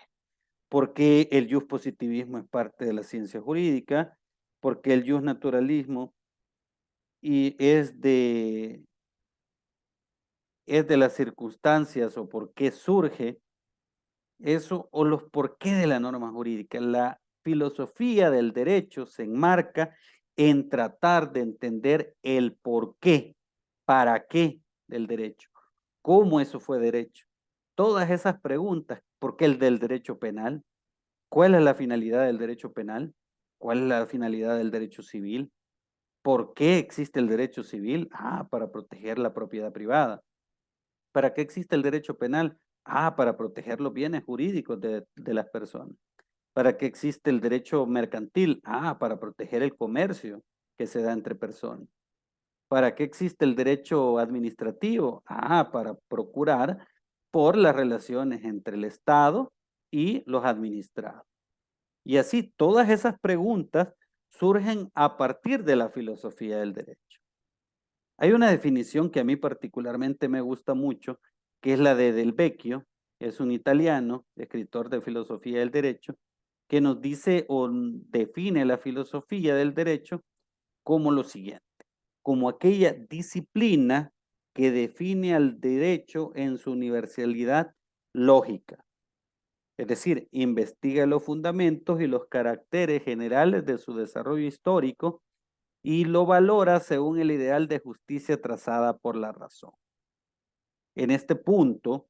¿Por qué el positivismo es parte de la ciencia jurídica? ¿Por qué el naturalismo y es de las circunstancias o por qué surge eso o los por qué de la norma jurídica? La filosofía del derecho se enmarca en tratar de entender el por qué, para qué del derecho, cómo eso fue derecho. Todas esas preguntas, ¿por qué el del derecho penal? ¿Cuál es la finalidad del derecho penal? ¿Cuál es la finalidad del derecho civil? ¿Por qué existe el derecho civil? Para proteger la propiedad privada. ¿Para qué existe el derecho penal? Para proteger los bienes jurídicos de las personas. ¿Para qué existe el derecho mercantil? Para proteger el comercio que se da entre personas. ¿Para qué existe el derecho administrativo? Para procurar por las relaciones entre el Estado y los administrados. Y así todas esas preguntas surgen a partir de la filosofía del derecho. Hay una definición que a mí particularmente me gusta mucho, que es la de Del Vecchio, es un italiano, escritor de filosofía del derecho, que nos dice o define la filosofía del derecho como lo siguiente, como aquella disciplina que define al derecho en su universalidad lógica. Es decir, investiga los fundamentos y los caracteres generales de su desarrollo histórico y lo valora según el ideal de justicia trazada por la razón. En este punto,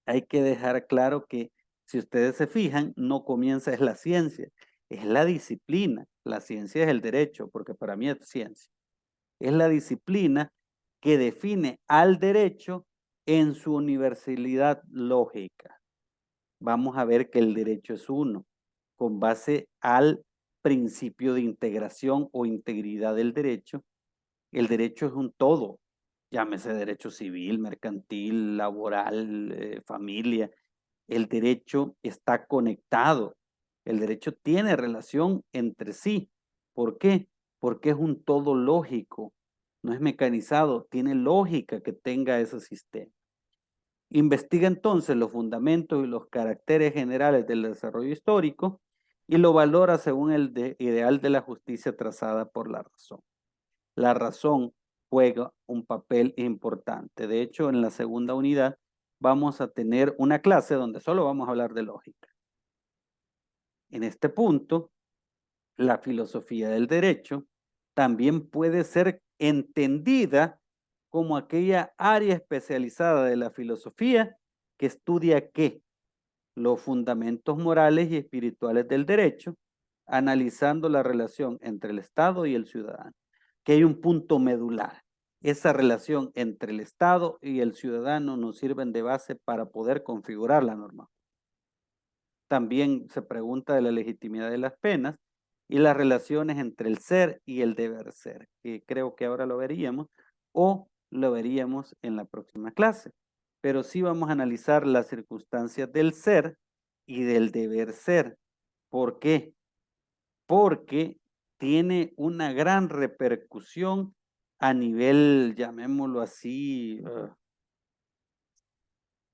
hay que dejar claro que, si ustedes se fijan, no comienza es la ciencia, es la disciplina. La ciencia es el derecho, porque para mí es ciencia. Es la disciplina que define al derecho en su universalidad lógica. Vamos a ver que el derecho es uno, con base al principio de integración o integridad del derecho. El derecho es un todo, llámese derecho civil, mercantil, laboral, familia. El derecho está conectado. El derecho tiene relación entre sí. ¿Por qué? Porque es un todo lógico, no es mecanizado, tiene lógica que tenga ese sistema. Investiga entonces los fundamentos y los caracteres generales del desarrollo histórico y lo valora según el ideal de la justicia trazada por la razón. La razón juega un papel importante. De hecho, en la segunda unidad vamos a tener una clase donde solo vamos a hablar de lógica. En este punto, la filosofía del derecho también puede ser entendida como aquella área especializada de la filosofía que estudia ¿qué? Los fundamentos morales y espirituales del derecho, analizando la relación entre el Estado y el ciudadano. Que hay un punto medular. Esa relación entre el Estado y el ciudadano nos sirven de base para poder configurar la norma. También se pregunta de la legitimidad de las penas y las relaciones entre el ser y el deber ser, que creo que ahora lo veríamos o lo veríamos en la próxima clase. Pero sí vamos a analizar las circunstancias del ser y del deber ser. ¿Por qué? Porque tiene una gran repercusión a nivel, llamémoslo así,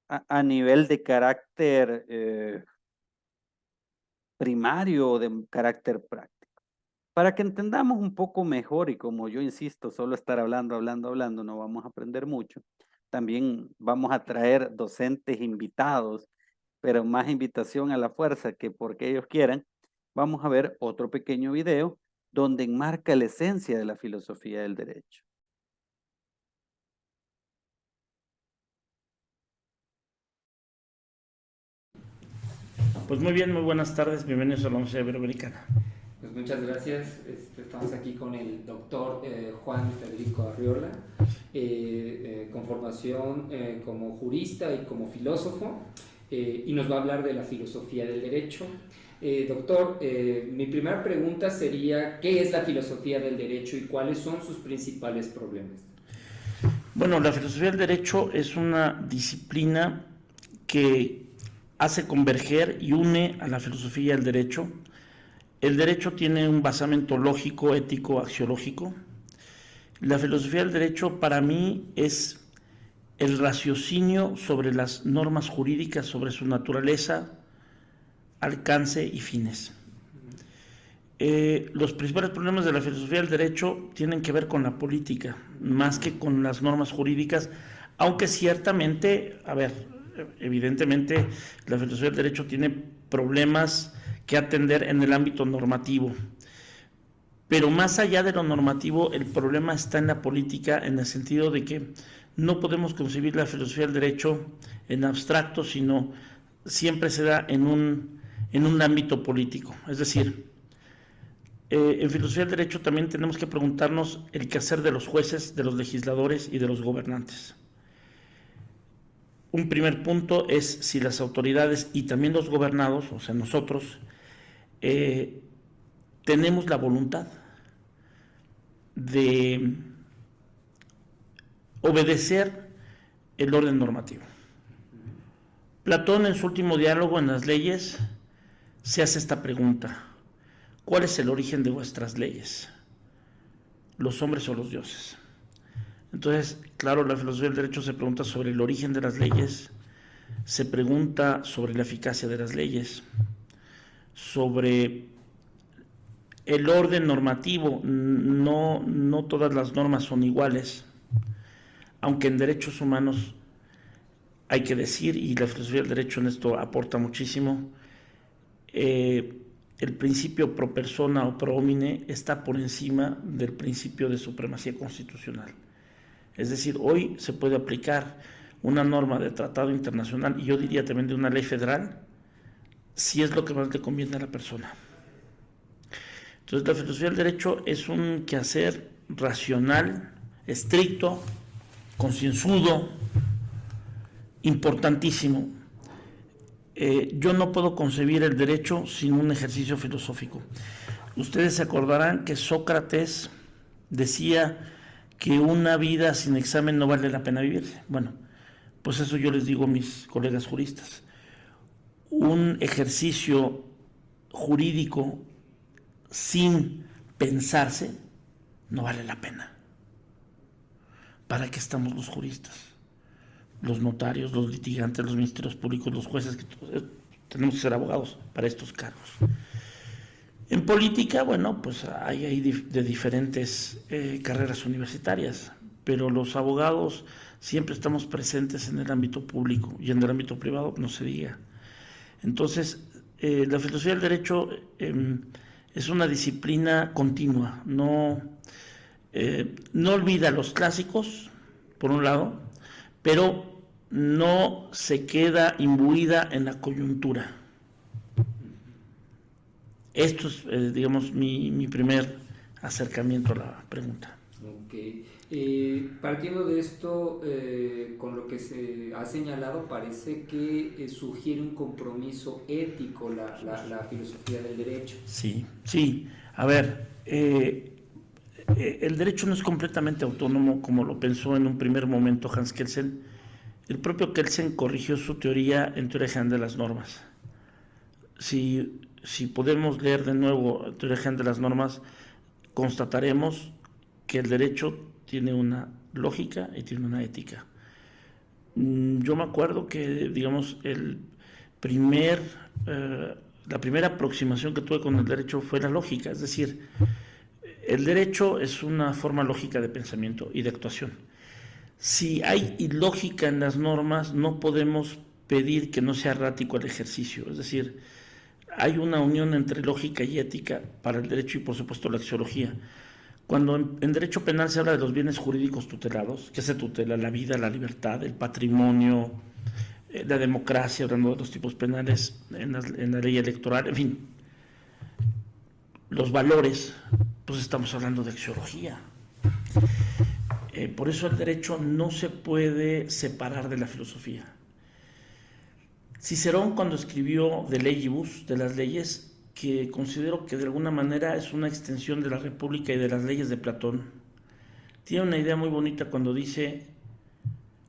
a nivel de carácter primario o de carácter práctico. Para que entendamos un poco mejor y como yo insisto, solo estar hablando, no vamos a aprender mucho. También vamos a traer docentes invitados, pero más invitación a la fuerza que porque ellos quieran. Vamos a ver otro pequeño video donde enmarca la esencia de la filosofía del derecho. Pues muy bien, muy buenas tardes, bienvenidos a la Universidad Iberoamericana. Pues muchas gracias. Estamos aquí con el doctor Juan Federico Arriola, con formación como jurista y como filósofo, y nos va a hablar de la filosofía del derecho. Doctor, mi primera pregunta sería, ¿qué es la filosofía del derecho y cuáles son sus principales problemas? Bueno, la filosofía del derecho es una disciplina que hace converger y une a la filosofía del derecho. El derecho tiene un basamento lógico, ético, axiológico. La filosofía del derecho para mí es el raciocinio sobre las normas jurídicas, sobre su naturaleza, alcance y fines. Los principales problemas de la filosofía del derecho tienen que ver con la política, más que con las normas jurídicas, aunque ciertamente, evidentemente la filosofía del derecho tiene problemas que atender en el ámbito normativo. Pero más allá de lo normativo, el problema está en la política, en el sentido de que no podemos concebir la filosofía del derecho en abstracto, sino siempre se da en un ámbito político. Es decir, en filosofía del derecho también tenemos que preguntarnos el quehacer de los jueces, de los legisladores y de los gobernantes. Un primer punto es si las autoridades y también los gobernados, o sea nosotros, tenemos la voluntad de obedecer el orden normativo. Platón en su último diálogo en las leyes se hace esta pregunta: ¿cuál es el origen de vuestras leyes? ¿Los hombres o los dioses? Entonces, claro, la filosofía del derecho se pregunta sobre el origen de las leyes, se pregunta sobre la eficacia de las leyes, sobre el orden normativo. No todas las normas son iguales, aunque en derechos humanos hay que decir, y la filosofía del derecho en esto aporta muchísimo, el principio pro persona o pro homine está por encima del principio de supremacía constitucional. Es decir, hoy se puede aplicar una norma de tratado internacional, y yo diría también de una ley federal, si es lo que más le conviene a la persona. Entonces, la filosofía del derecho es un quehacer racional, estricto, concienzudo, importantísimo. Yo no puedo concebir el derecho sin un ejercicio filosófico. Ustedes se acordarán que Sócrates decía que una vida sin examen no vale la pena vivir. Bueno, pues eso yo les digo a mis colegas juristas. Un ejercicio jurídico sin pensarse no vale la pena. ¿Para qué estamos los juristas? Los notarios, los litigantes, los ministerios públicos, los jueces, que tenemos que ser abogados para estos cargos. En política, bueno, pues hay de diferentes carreras universitarias, pero los abogados siempre estamos presentes en el ámbito público, y en el ámbito privado no se diga. Entonces, la filosofía del derecho es una disciplina continua, no olvida los clásicos, por un lado, pero no se queda imbuida en la coyuntura. Esto es, digamos, mi primer acercamiento a la pregunta. Ok. Partiendo de esto, con lo que se ha señalado, parece que sugiere un compromiso ético la filosofía del derecho. Sí. A ver, el derecho no es completamente autónomo, como lo pensó en un primer momento Hans Kelsen. El propio Kelsen corrigió su teoría en Teoría General de las Normas. Si podemos leer de nuevo Teoría General de las Normas, constataremos que el derecho tiene una lógica y tiene una ética. Yo me acuerdo que, digamos, la primera aproximación que tuve con el derecho fue la lógica, es decir, el derecho es una forma lógica de pensamiento y de actuación. Si hay ilógica en las normas, no podemos pedir que no sea errático el ejercicio, es decir, hay una unión entre lógica y ética para el derecho y, por supuesto, la axiología. Cuando en derecho penal se habla de los bienes jurídicos tutelados, que se tutela la vida, la libertad, el patrimonio, la democracia, hablando de los tipos penales en la ley electoral, en fin, los valores, pues estamos hablando de axiología. Por eso el derecho no se puede separar de la filosofía. Cicerón, cuando escribió De Legibus, de las leyes, que considero que de alguna manera es una extensión de la República y de las leyes de Platón, tiene una idea muy bonita cuando dice: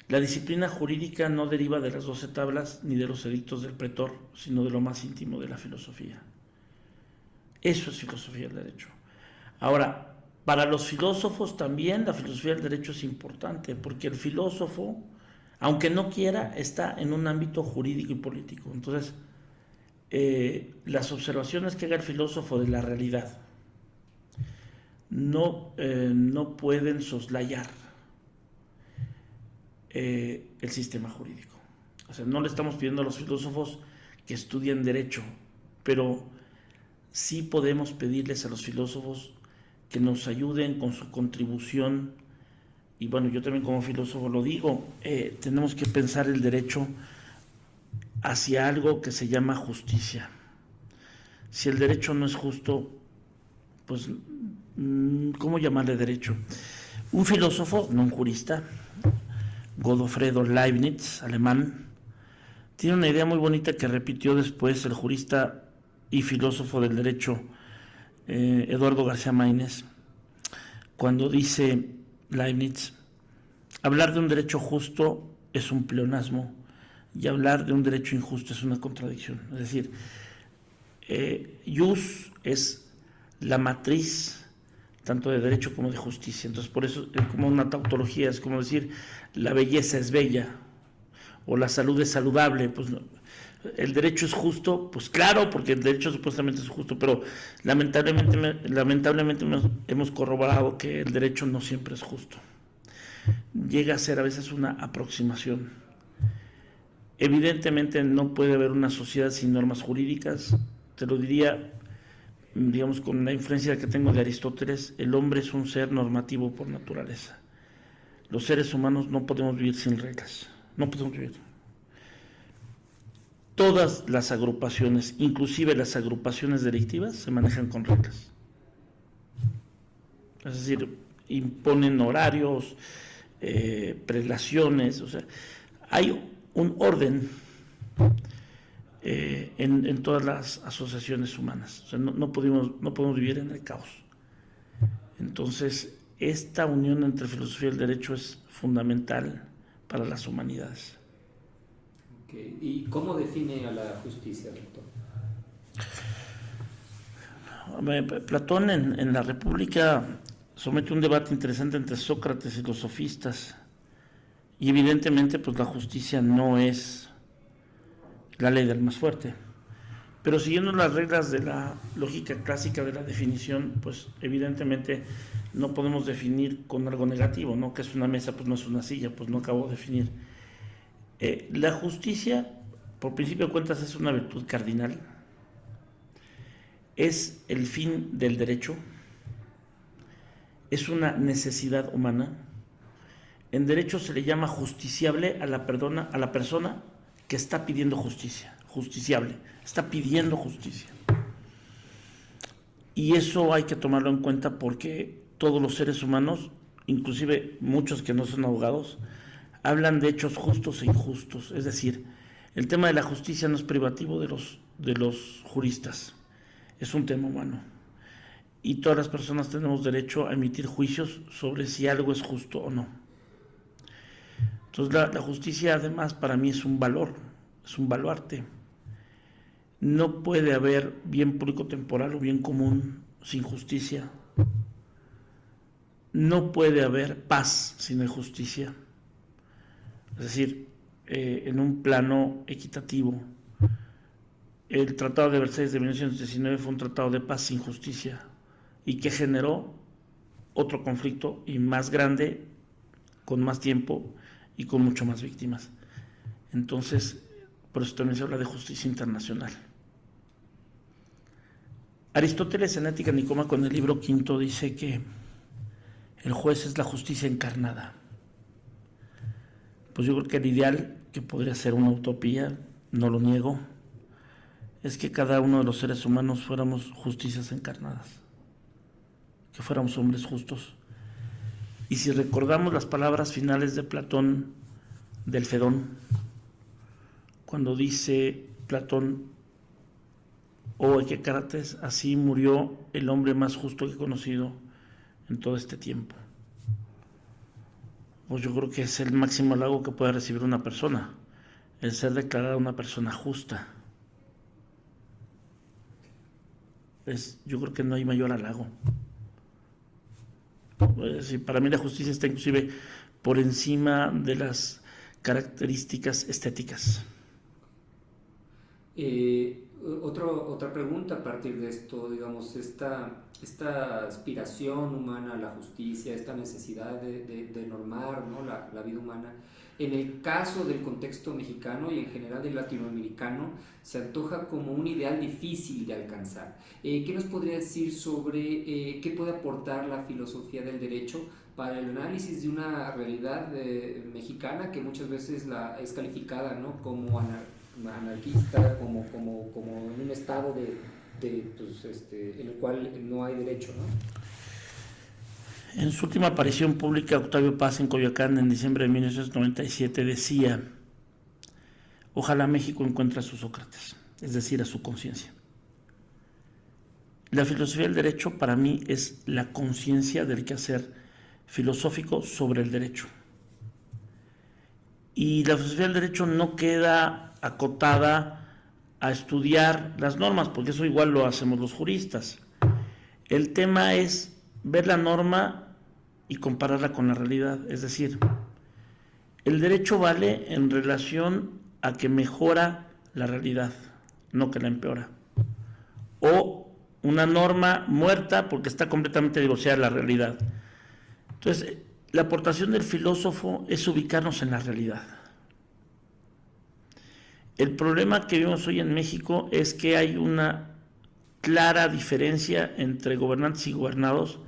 la disciplina jurídica no deriva de las 12 tablas ni de los edictos del pretor, sino de lo más íntimo de la filosofía. Eso es filosofía del derecho. Ahora, para los filósofos también la filosofía del derecho es importante, porque el filósofo, aunque no quiera, está en un ámbito jurídico y político. Entonces, las observaciones que haga el filósofo de la realidad no pueden soslayar el sistema jurídico. O sea, no le estamos pidiendo a los filósofos que estudien derecho, pero sí podemos pedirles a los filósofos que nos ayuden con su contribución. Y bueno, yo también como filósofo lo digo, tenemos que pensar el derecho hacia algo que se llama justicia. Si el derecho no es justo, pues, ¿cómo llamarle derecho? Un filósofo, no un jurista, Godofredo Leibniz, alemán, tiene una idea muy bonita que repitió después el jurista y filósofo del derecho Eduardo García Maínez, cuando dice Leibniz: hablar de un derecho justo es un pleonasmo y hablar de un derecho injusto es una contradicción. Es decir, jus es la matriz tanto de derecho como de justicia. Entonces, por eso es como una tautología, es como decir la belleza es bella o la salud es saludable. Pues no, el derecho es justo, pues claro, porque el derecho supuestamente es justo, pero lamentablemente hemos corroborado que el derecho no siempre es justo. Llega a ser a veces una aproximación. Evidentemente no puede haber una sociedad sin normas jurídicas. Te lo diría, digamos, con la influencia que tengo de Aristóteles: el hombre es un ser normativo por naturaleza. Los seres humanos no podemos vivir sin reglas, no podemos vivir. Todas las agrupaciones, inclusive las agrupaciones delictivas, se manejan con reglas. Es decir, imponen horarios, prelaciones, o sea, hay un orden en todas las asociaciones humanas. O sea, no podemos vivir en el caos. Entonces, esta unión entre filosofía y el derecho es fundamental para las humanidades. Okay. ¿Y cómo define a la justicia, doctor? Platón en la República somete un debate interesante entre Sócrates y los sofistas, y evidentemente pues la justicia no es la ley del más fuerte, pero siguiendo las reglas de la lógica clásica de la definición, pues evidentemente no podemos definir con algo negativo, ¿no? Que es una mesa, pues no es una silla, pues no acabo de definir. La justicia, por principio de cuentas, es una virtud cardinal, es el fin del derecho, es una necesidad humana. En derecho se le llama justiciable a la persona que está pidiendo justicia, justiciable, está pidiendo justicia. Y eso hay que tomarlo en cuenta porque todos los seres humanos, inclusive muchos que no son abogados, hablan de hechos justos e injustos. Es decir, el tema de la justicia no es privativo de los juristas, es un tema humano. Y todas las personas tenemos derecho a emitir juicios sobre si algo es justo o no. Entonces la justicia, además, para mí es un valor, es un baluarte. No puede haber bien público temporal o bien común sin justicia. No puede haber paz sin justicia. Es decir, en un plano equitativo, el Tratado de Versalles de 1919 fue un tratado de paz sin justicia y que generó otro conflicto y más grande, con más tiempo y con mucho más víctimas. Entonces, por eso también se habla de justicia internacional. Aristóteles en Ética Nicómaco, en el libro quinto, dice que el juez es la justicia encarnada. Pues yo creo que el ideal que podría ser una utopía, no lo niego, es que cada uno de los seres humanos fuéramos justicias encarnadas, que fuéramos hombres justos. Y si recordamos las palabras finales de Platón del Fedón, cuando dice Platón: oh Echécrates, así murió el hombre más justo que he conocido en todo este tiempo. Pues yo creo que es el máximo halago que puede recibir una persona, el ser declarada una persona justa. Yo creo que no hay mayor halago. Para mí la justicia está inclusive por encima de las características estéticas. Otra pregunta a partir de esto, digamos, esta aspiración humana a la justicia, esta necesidad de normar, ¿no?, la vida humana, en el caso del contexto mexicano y en general del latinoamericano, se antoja como un ideal difícil de alcanzar. ¿Qué nos podría decir sobre qué puede aportar la filosofía del derecho para el análisis de una realidad mexicana que muchas veces es calificada, ¿no?, como anarquista, como en un estado en el cual no hay derecho, ¿no? En su última aparición pública, Octavio Paz en Coyoacán en diciembre de 1997 decía: ojalá México encuentre a su Sócrates, es decir, a su conciencia. La filosofía del derecho para mí es la conciencia del quehacer filosófico sobre el derecho. Y la filosofía del derecho no queda acotada a estudiar las normas, porque eso igual lo hacemos los juristas. El tema es ver la norma y compararla con la realidad. Es decir, el derecho vale en relación a que mejora la realidad, no que la empeora. O una norma muerta porque está completamente divorciada de la realidad. Entonces, la aportación del filósofo es ubicarnos en la realidad. El problema que vemos hoy en México es que hay una clara diferencia entre gobernantes y gobernados,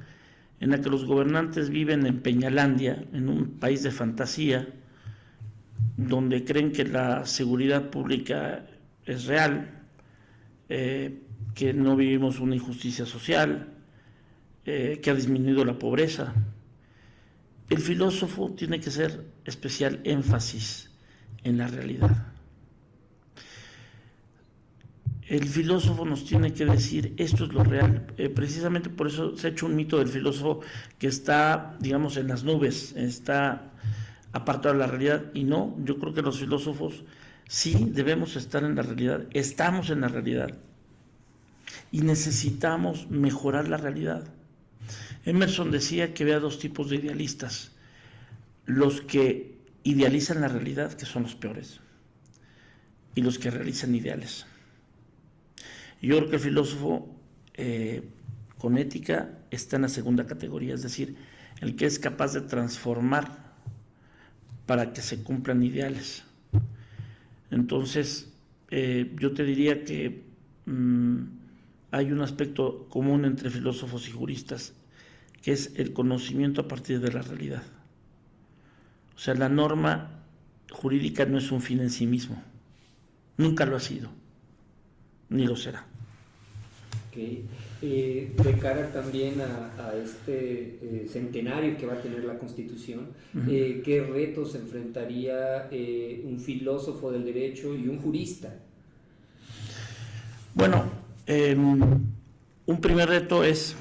en la que los gobernantes viven en Peñalandia, en un país de fantasía, donde creen que la seguridad pública es real, que no vivimos una injusticia social, que ha disminuido la pobreza. El filósofo tiene que hacer especial énfasis en la realidad. El filósofo nos tiene que decir esto es lo real. Precisamente por eso se ha hecho un mito del filósofo que está, digamos, en las nubes, está apartado de la realidad. Y no, yo creo que los filósofos sí debemos estar en la realidad, estamos en la realidad y necesitamos mejorar la realidad. Emerson decía que había dos tipos de idealistas: los que idealizan la realidad, que son los peores, y los que realizan ideales. Yo creo que el filósofo con ética está en la segunda categoría, es decir, el que es capaz de transformar para que se cumplan ideales. Entonces, yo te diría que hay un aspecto común entre filósofos y juristas, que es el conocimiento a partir de la realidad. O sea, la norma jurídica no es un fin en sí mismo, nunca lo ha sido, ni lo será. Okay. De cara también a este centenario que va a tener la Constitución, ¿qué retos enfrentaría un filósofo del derecho y un jurista? Bueno, un primer reto es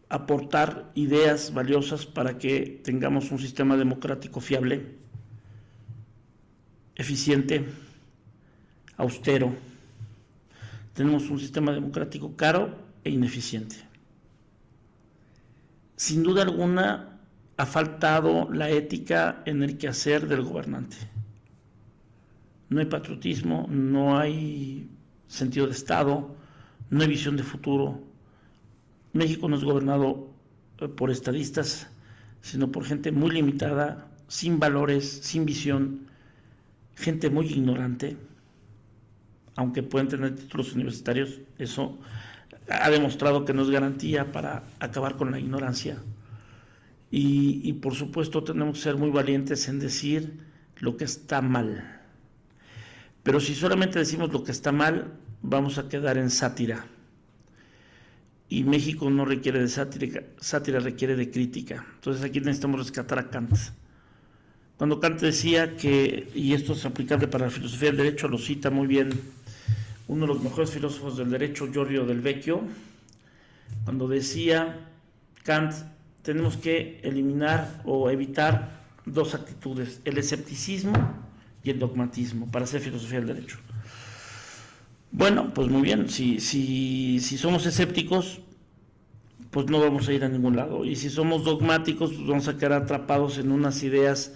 aportar ideas valiosas para que tengamos un sistema democrático fiable, eficiente, austero. Tenemos un sistema democrático caro e ineficiente. Sin duda alguna ha faltado la ética en el quehacer del gobernante. No hay patriotismo, no hay sentido de Estado, no hay visión de futuro. México no es gobernado por estadistas, sino por gente muy limitada, sin valores, sin visión, gente muy ignorante. Aunque pueden tener títulos universitarios, eso ha demostrado que no es garantía para acabar con la ignorancia. y por supuesto tenemos que ser muy valientes en decir lo que está mal. Pero si solamente decimos lo que está mal, vamos a quedar en sátira. Y México no requiere de sátira requiere de crítica. Entonces aquí necesitamos rescatar a Kant. Cuando Kant decía que, y esto es aplicable para la filosofía del derecho, lo cita muy bien uno de los mejores filósofos del derecho, Giorgio Del Vecchio, cuando decía Kant, tenemos que eliminar o evitar dos actitudes, el escepticismo y el dogmatismo, para hacer filosofía del derecho. Bueno, pues muy bien, si somos escépticos, pues no vamos a ir a ningún lado. Y si somos dogmáticos, pues vamos a quedar atrapados en unas ideas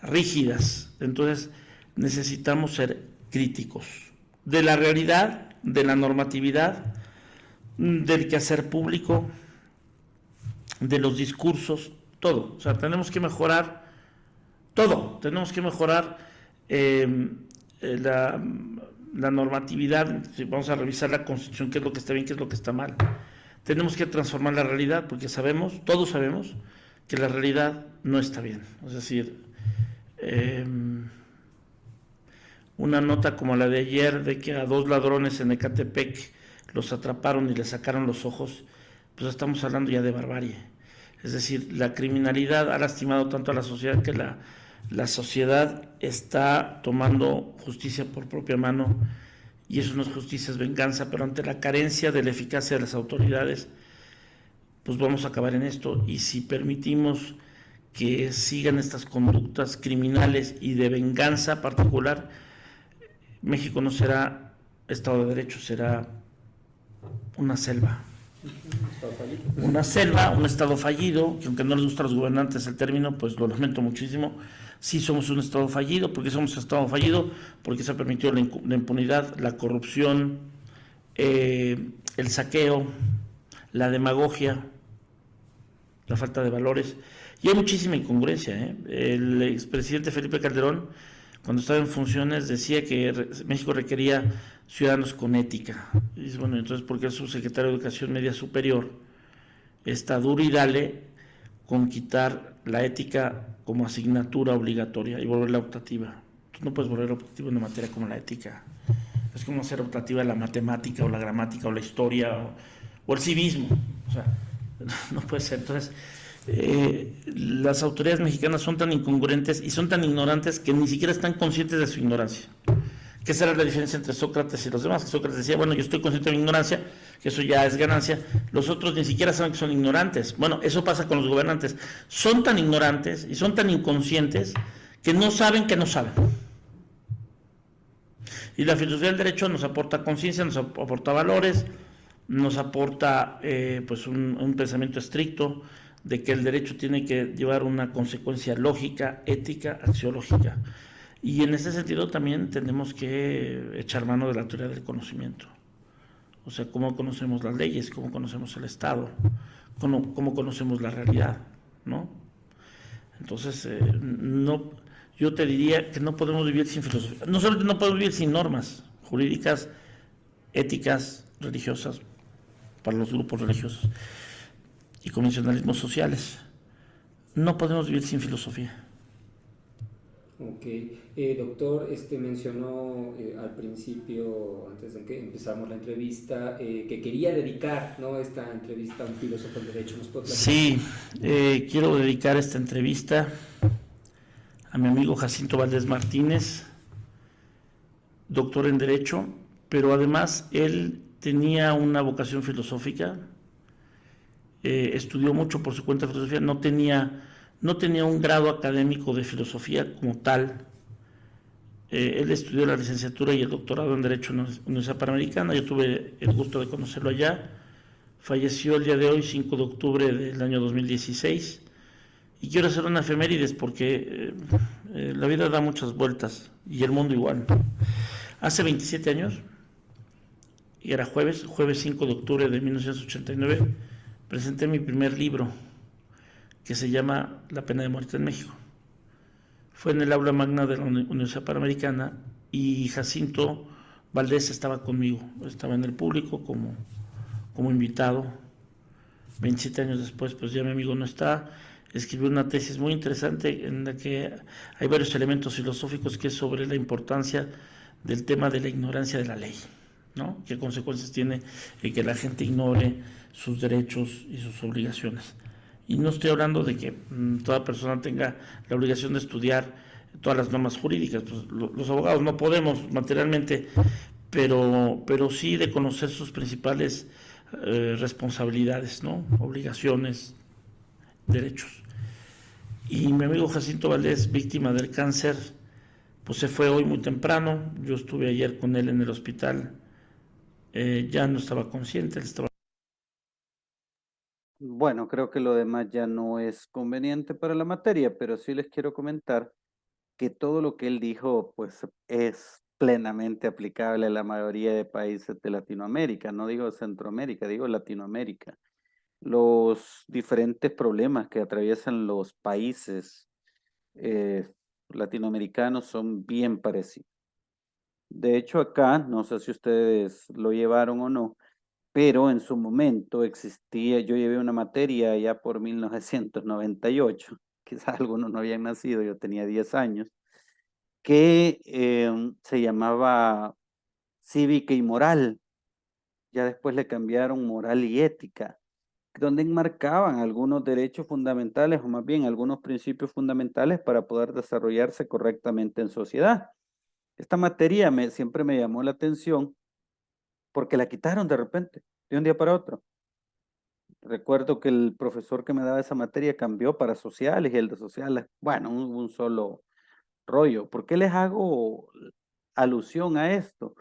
rígidas. Entonces necesitamos ser críticos de la realidad, de la normatividad, del quehacer público, de los discursos, todo. O sea, tenemos que mejorar todo. Tenemos que mejorar la normatividad. Vamos a revisar la Constitución, qué es lo que está bien, qué es lo que está mal. Tenemos que transformar la realidad, porque todos sabemos, que la realidad no está bien. Es decir, una nota como la de ayer, de que a 2 ladrones en Ecatepec los atraparon y les sacaron los ojos, pues estamos hablando ya de barbarie. Es decir, la criminalidad ha lastimado tanto a la sociedad que la sociedad está tomando justicia por propia mano, y eso no es justicia, es venganza, pero ante la carencia de la eficacia de las autoridades, pues vamos a acabar en esto. Y si permitimos que sigan estas conductas criminales y de venganza particular, México no será Estado de Derecho, será una selva. Una selva, un Estado fallido, que aunque no les gusta a los gobernantes el término, pues lo lamento muchísimo. Sí somos un Estado fallido. ¿Por qué somos un Estado fallido? Porque se ha permitido la impunidad, la corrupción, el saqueo, la demagogia, la falta de valores. Y hay muchísima incongruencia. El expresidente Felipe Calderón, cuando estaba en funciones, decía que México requería ciudadanos con ética. Y dice, bueno, entonces, ¿por qué el subsecretario de Educación Media Superior está duro y dale con quitar la ética como asignatura obligatoria y volverla optativa? Tú no puedes volver optativa en una materia como la ética. Es como hacer optativa la matemática o la gramática o la historia o el civismo. O sea, no puede ser. Entonces, las autoridades mexicanas son tan incongruentes y son tan ignorantes que ni siquiera están conscientes de su ignorancia. Que esa era la diferencia entre Sócrates y los demás. Que Sócrates decía, bueno, yo estoy consciente de mi ignorancia, que eso ya es ganancia. Los otros ni siquiera saben que son ignorantes. Bueno, eso pasa con los gobernantes. Son tan ignorantes y son tan inconscientes que no saben que no saben. Y la filosofía del derecho nos aporta conciencia, nos aporta valores, nos aporta pues un pensamiento estricto de que el derecho tiene que llevar una consecuencia lógica, ética, axiológica. Y en ese sentido también tenemos que echar mano de la teoría del conocimiento. O sea, cómo conocemos las leyes, cómo conocemos el Estado, cómo conocemos la realidad, ¿no? Entonces, yo te diría que no podemos vivir sin filosofía. No solo no podemos vivir sin normas jurídicas, éticas, religiosas, para los grupos religiosos, y convencionalismos sociales. No podemos vivir sin filosofía. Ok, doctor, mencionó al principio, antes de que empezáramos la entrevista, que quería dedicar, ¿no?, esta entrevista a un filósofo del derecho. ¿Nos puede platicar? Sí, quiero dedicar esta entrevista a mi amigo Jacinto Valdés Martínez, doctor en Derecho, pero además él tenía una vocación filosófica, estudió mucho por su cuenta filosofía, no tenía un grado académico de filosofía como tal. Él estudió la licenciatura y el doctorado en Derecho en la Universidad Panamericana. Yo tuve el gusto de conocerlo allá. Falleció el día de hoy, 5 de octubre del año 2016. Y quiero hacer una efemérides porque la vida da muchas vueltas y el mundo igual. Hace 27 años, y era jueves 5 de octubre de 1989, presenté mi primer libro, que se llama La pena de muerte en México. Fue en el aula magna de la Universidad Panamericana y Jacinto Valdés estaba conmigo, estaba en el público como invitado. 27 años después, pues ya mi amigo no está. escribió una tesis muy interesante en la que hay varios elementos filosóficos que es sobre la importancia del tema de la ignorancia de la ley, ¿no? ¿Qué consecuencias tiene el que la gente ignore sus derechos y sus obligaciones? Y no estoy hablando de que toda persona tenga la obligación de estudiar todas las normas jurídicas, pues, los abogados no podemos materialmente, pero sí de conocer sus principales responsabilidades, ¿no? Obligaciones, derechos. Y mi amigo Jacinto Valdés, víctima del cáncer, pues se fue hoy muy temprano. Yo estuve ayer con él en el hospital. Ya no estaba consciente, él estaba... Bueno, creo que lo demás ya no es conveniente para la materia, pero sí les quiero comentar que todo lo que él dijo, pues es plenamente aplicable a la mayoría de países de Latinoamérica. No digo Centroamérica, digo Latinoamérica. Los diferentes problemas que atraviesan los países latinoamericanos son bien parecidos. De hecho, acá, no sé si ustedes lo llevaron o no, pero en su momento existía, yo llevé una materia ya por 1998, quizás algunos no habían nacido, yo tenía 10 años, que se llamaba cívica y moral, ya después le cambiaron moral y ética, donde enmarcaban algunos derechos fundamentales o más bien algunos principios fundamentales para poder desarrollarse correctamente en sociedad. Esta materia siempre me llamó la atención porque la quitaron de repente, de un día para otro. Recuerdo que el profesor que me daba esa materia cambió para sociales y el de sociales, bueno, un solo rollo. ¿Por qué les hago alusión a esto?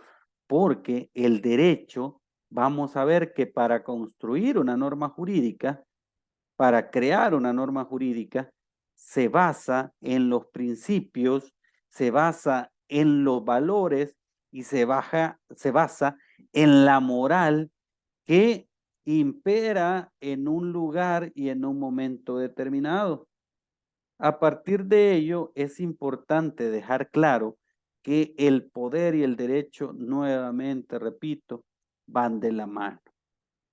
Porque el derecho, vamos a ver que para construir una norma jurídica, para crear una norma jurídica, se basa en los principios, se basa en los valores y se basa en la moral que impera en un lugar y en un momento determinado. A partir de ello, es importante dejar claro que el poder y el derecho, nuevamente repito, van de la mano.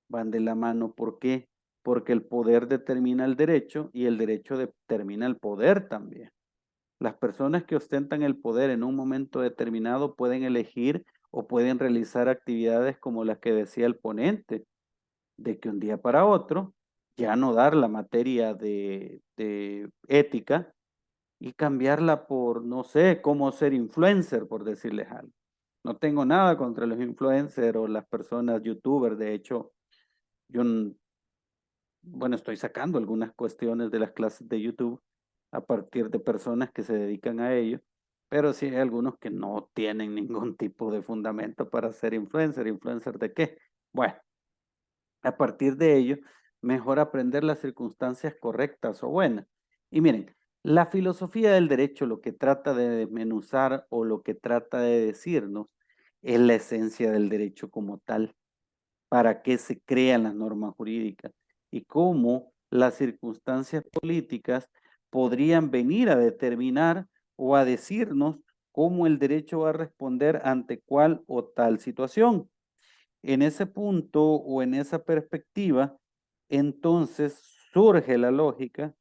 Van de la mano, ¿por qué? Porque el poder determina el derecho y el derecho determina el poder también. Las personas que ostentan el poder en un momento determinado pueden elegir o pueden realizar actividades como las que decía el ponente, de que un día para otro ya no dar la materia de ética y cambiarla por, no sé, cómo ser influencer, por decirles algo. No tengo nada contra los influencers o las personas youtubers, de hecho, yo, bueno, estoy sacando algunas cuestiones de las clases de YouTube a partir de personas que se dedican a ello, pero sí hay algunos que no tienen ningún tipo de fundamento para ser influencer. ¿Influencer de qué? Bueno, a partir de ello, mejor aprender las circunstancias correctas o buenas. Y miren, la filosofía del derecho lo que trata de desmenuzar o lo que trata de decirnos es la esencia del derecho como tal, para qué se crean las normas jurídicas y cómo las circunstancias políticas podrían venir a determinar o a decirnos cómo el derecho va a responder ante cual o tal situación. En ese punto o en esa perspectiva, entonces surge la lógica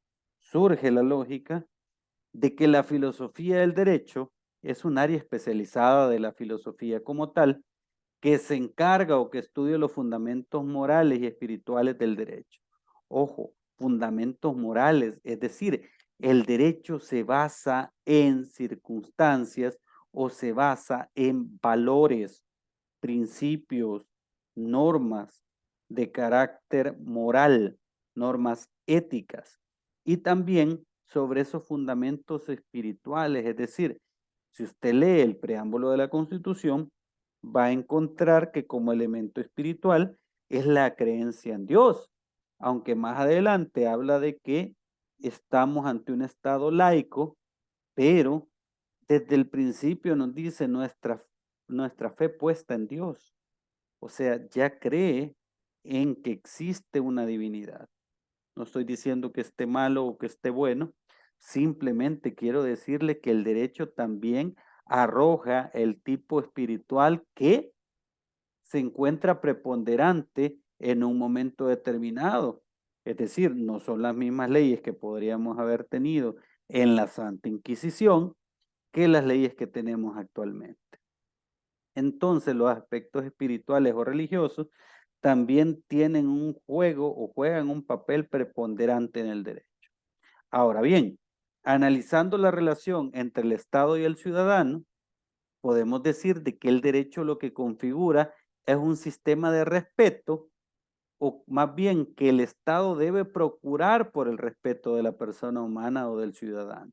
de que la filosofía del derecho es un área especializada de la filosofía como tal, que se encarga o que estudia los fundamentos morales y espirituales del derecho. Ojo, fundamentos morales, es decir, el derecho se basa en circunstancias o se basa en valores, principios, normas de carácter moral, normas éticas y también sobre esos fundamentos espirituales, es decir, si usted lee el preámbulo de la Constitución, va a encontrar que como elemento espiritual es la creencia en Dios, aunque más adelante habla de que estamos ante un estado laico, pero desde el principio nos dice nuestra fe puesta en Dios. O sea, ya cree en que existe una divinidad. No estoy diciendo que esté malo o que esté bueno, simplemente quiero decirle que el derecho también arroja el tipo espiritual que se encuentra preponderante en un momento determinado. Es decir, no son las mismas leyes que podríamos haber tenido en la Santa Inquisición que las leyes que tenemos actualmente. Entonces, los aspectos espirituales o religiosos también tienen un juego o juegan un papel preponderante en el derecho. Ahora bien, analizando la relación entre el Estado y el ciudadano, podemos decir de que el derecho lo que configura es un sistema de respeto, o más bien que el Estado debe procurar por el respeto de la persona humana o del ciudadano.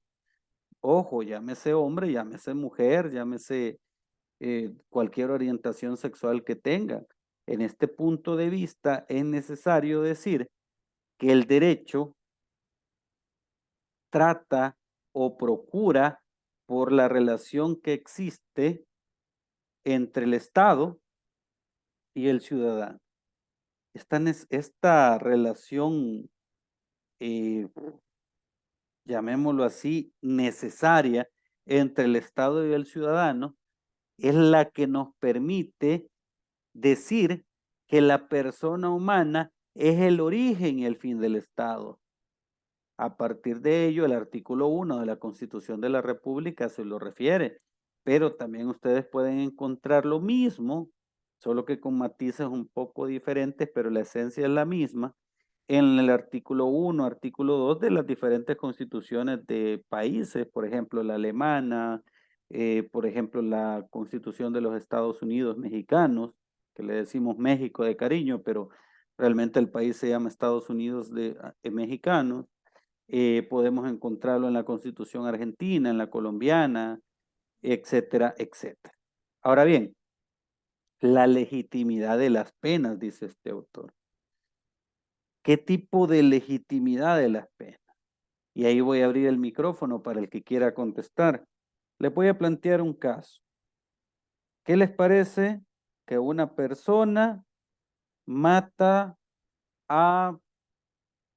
Ojo, llámese hombre, llámese mujer, llámese cualquier orientación sexual que tenga. En este punto de vista es necesario decir que el derecho trata o procura por la relación que existe entre el Estado y el ciudadano. Esta relación, llamémoslo así, necesaria entre el Estado y el ciudadano, es la que nos permite decir que la persona humana es el origen y el fin del Estado. A partir de ello, el artículo 1 de la Constitución de la República se lo refiere, pero también ustedes pueden encontrar lo mismo, solo que con matices un poco diferentes, pero la esencia es la misma, en el artículo 1, artículo 2 de las diferentes constituciones de países, por ejemplo, la alemana, por ejemplo, la Constitución de los Estados Unidos mexicanos, que le decimos México de cariño, pero realmente el país se llama Estados Unidos de mexicanos. Podemos encontrarlo en la Constitución argentina, en la colombiana, etcétera, etcétera. Ahora bien, la legitimidad de las penas, dice este autor. ¿Qué tipo de legitimidad de las penas? Y ahí voy a abrir el micrófono para el que quiera contestar. Les voy a plantear un caso. ¿Qué les parece que una persona mata a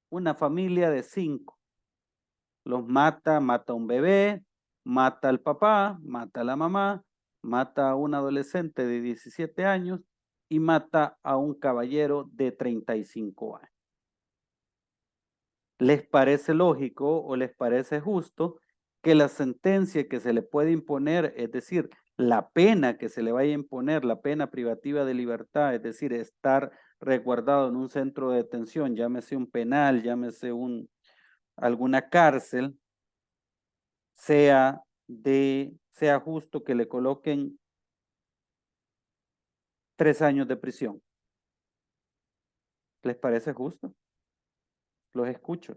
una familia de 5? Los mata a un bebé, mata al papá, mata a la mamá, mata a un adolescente de 17 años y mata a un caballero de 35 años. ¿Les parece lógico o les parece justo que la sentencia que se le puede imponer, es decir, la pena que se le vaya a imponer, la pena privativa de libertad, es decir, estar resguardado en un centro de detención, llámese un penal, llámese alguna cárcel, sea justo que le coloquen 3 años de prisión? ¿Les parece justo? Los escucho.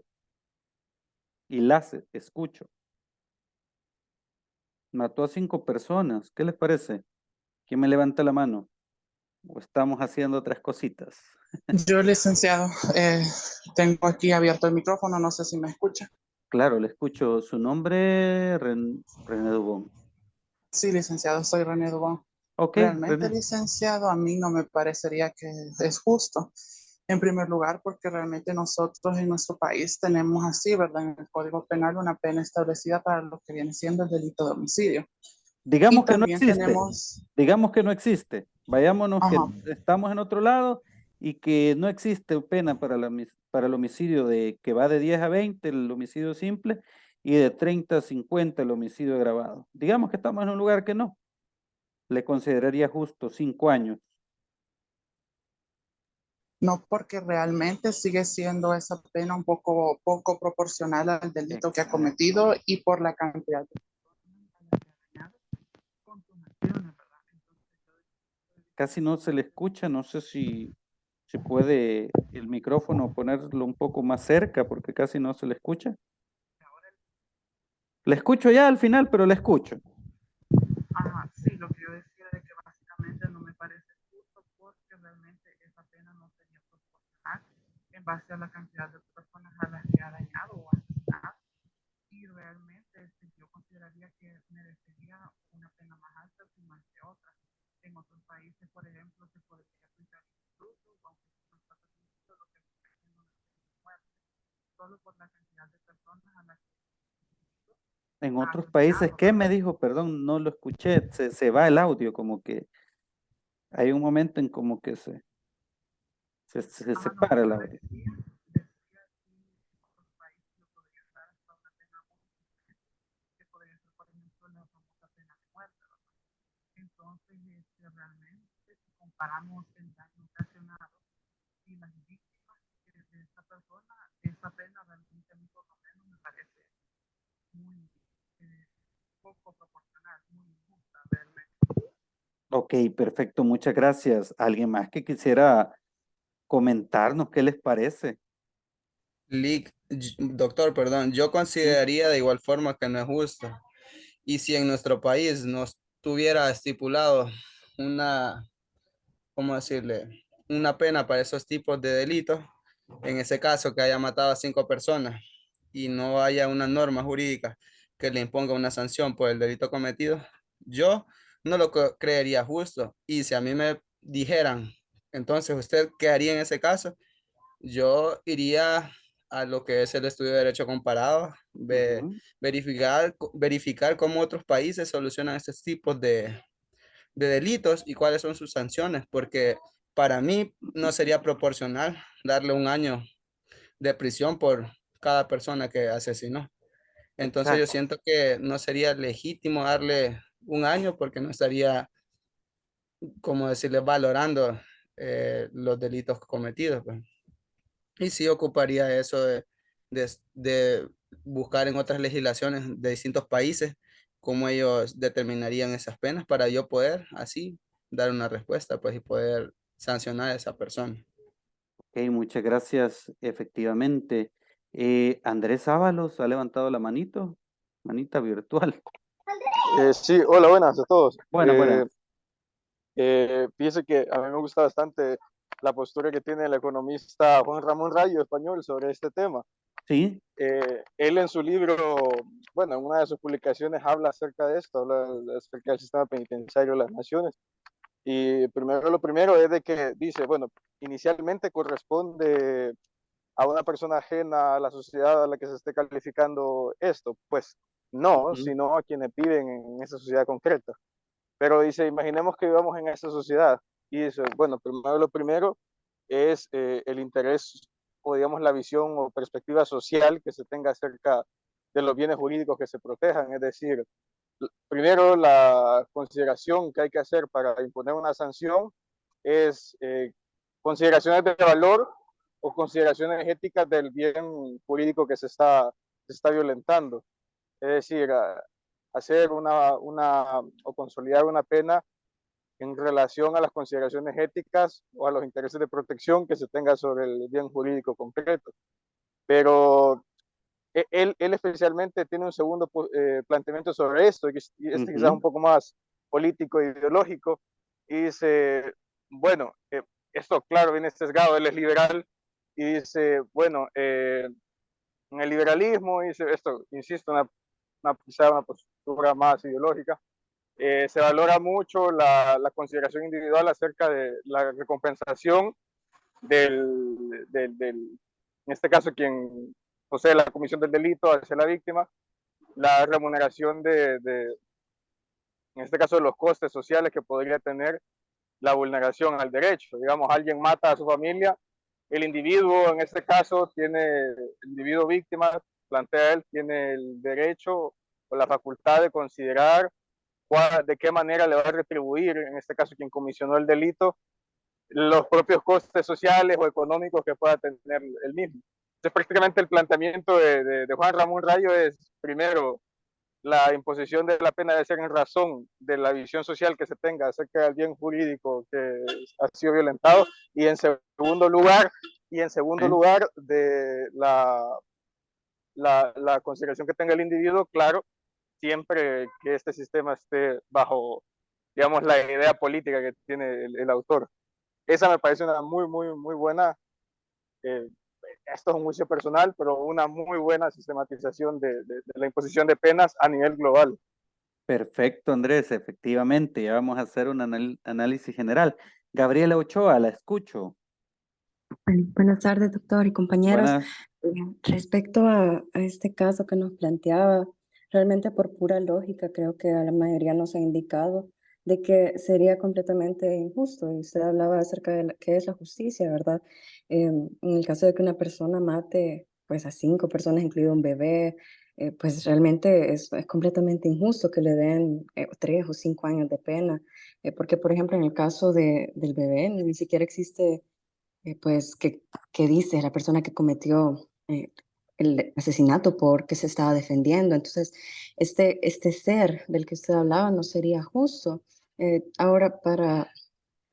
Y las escucho. Mató a 5 personas. ¿Qué les parece? ¿Quién me levanta la mano? ¿O estamos haciendo otras cositas? Yo, licenciado, tengo aquí abierto el micrófono, no sé si me escucha. Claro, le escucho. Su nombre, René Dubón. Sí, licenciado, soy René Dubón. Ok, Realmente, René. licenciado, a mí no me parecería que es justo. En primer lugar, porque realmente nosotros en nuestro país tenemos así, ¿verdad? En el Código Penal una pena establecida para lo que viene siendo el delito de homicidio. Digamos Y que no también existe. tenemos... Digamos que no existe. Vayámonos que Ajá. estamos en otro lado y que no existe pena para el homicidio que va de 10 a 20, el homicidio simple, y de 30 a 50 el homicidio agravado. Digamos que estamos en un lugar que no. Le consideraría justo 5 años. No, porque realmente sigue siendo esa pena un poco proporcional al delito que ha Exacto. cometido y por la cantidad de con sus acciones, ¿verdad? Casi no se le escucha, no sé si puede el micrófono ponerlo un poco más cerca porque casi no se le escucha. Le escucho ya al final, pero le escucho. Ajá, sí, lo que yo decía es que básicamente no me parece justo porque realmente esa pena no sería proporcional en base a la cantidad de personas a las que ha dañado o asesinado. Y realmente yo consideraría que merecería una pena más alta y más que otra. En otros países, por ejemplo, se podría aplicar incluso, aunque no está permitido, lo que está haciendo una pena de muerte, solo por la cantidad de personas a las que En otros países, ¿qué me dijo? Perdón, no lo escuché, se va el audio, como que hay un momento en como que se separa el audio. decía comparamos el daño ocasionado y las víctimas de esta persona, esa pena realmente a mí por lo menos me parece muy poco proporcional, muy injusta realmente. Ok, perfecto, muchas gracias. ¿Alguien más que quisiera comentarnos qué les parece? Doctor, perdón, yo consideraría de igual forma que no es justo. Y si en nuestro país nos tuviera estipulado una, ¿cómo decirle? Una pena para esos tipos de delitos, en ese caso que haya matado a 5 personas y no haya una norma jurídica que le imponga una sanción por el delito cometido, yo no lo creería justo. Y si a mí me dijeran, entonces, ¿usted qué haría en ese caso? Yo iría a lo que es el estudio de derecho comparado, Ujú. verificar cómo otros países solucionan estos tipos de delitos y cuáles son sus sanciones, porque para mí no sería proporcional darle un año de prisión por cada persona que asesinó. Entonces yo Exacto. siento que no sería legítimo darle un año porque no estaría, como decirle, valorando los delitos cometidos, pues. Y sí ocuparía eso de buscar en otras legislaciones de distintos países cómo ellos determinarían esas penas para yo poder así dar una respuesta, pues, y poder sancionar a esa persona. Ok, muchas gracias. Efectivamente. Andrés Ábalos ha levantado la manito, manita virtual. Sí, hola, buenas a todos. Buenas, buenas. Fíjese que a mí me gusta bastante la postura que tiene el economista Juan Ramón Rayo, español, sobre este tema. Sí. Él en su libro, bueno, en una de sus publicaciones habla acerca de esto, habla acerca del sistema penitenciario de las naciones. Y lo primero es de que dice, bueno, inicialmente corresponde a una persona ajena a la sociedad a la que se esté calificando esto. Pues no, Ujú. sino a quienes viven en esa sociedad concreta. Pero dice, imaginemos que vivamos en esa sociedad. Y dice, bueno, lo primero es el interés o digamos la visión o perspectiva social que se tenga acerca de los bienes jurídicos que se protejan. Es decir, primero la consideración que hay que hacer para imponer una sanción es consideraciones de valor o consideraciones éticas del bien jurídico que se está violentando. Es decir, hacer o consolidar una pena en relación a las consideraciones éticas o a los intereses de protección que se tenga sobre el bien jurídico concreto. Pero él especialmente tiene un segundo planteamiento sobre esto, y este quizás un poco más político e ideológico, y dice, bueno, esto claro viene sesgado, él es liberal, y dice, bueno, en el liberalismo, dice esto, insisto, quizá una postura más ideológica, se valora mucho la consideración individual acerca de la recompensación en este caso, quien posee la comisión del delito hacia la víctima, la remuneración en este caso, de los costes sociales que podría tener la vulneración al derecho. Digamos, alguien mata a su familia, el individuo, en este caso, el individuo víctima, plantea él, tiene el derecho o la facultad de considerar de qué manera le va a retribuir, en este caso, quien comisionó el delito, los propios costes sociales o económicos que pueda tener el mismo. Entonces, prácticamente el planteamiento de Juan Ramón Rayo es, primero, la imposición de la pena debe ser en razón de la visión social que se tenga acerca del bien jurídico que ha sido violentado, y en segundo lugar, de la consideración que tenga el individuo, claro, siempre que este sistema esté bajo, digamos, la idea política que tiene el autor. Esa me parece una muy buena, esto es un juicio personal, pero una muy buena sistematización de la imposición de penas a nivel global. Perfecto, Andrés, efectivamente, ya vamos a hacer un análisis general. Gabriela Ochoa, la escucho. Buenas tardes, doctor y compañeros. Buenas. Respecto a este caso que nos planteaba, realmente por pura lógica, creo que a la mayoría nos ha indicado de que sería completamente injusto. Y usted hablaba acerca de qué es la justicia, ¿verdad? En el caso de que una persona mate pues a 5 personas, incluido un bebé, pues realmente es completamente injusto que le den 3 o 5 años de pena, porque por ejemplo en el caso del bebé ni siquiera existe pues que dice la persona que cometió el asesinato porque se estaba defendiendo. Entonces, este ser del que usted hablaba no sería justo. Ahora,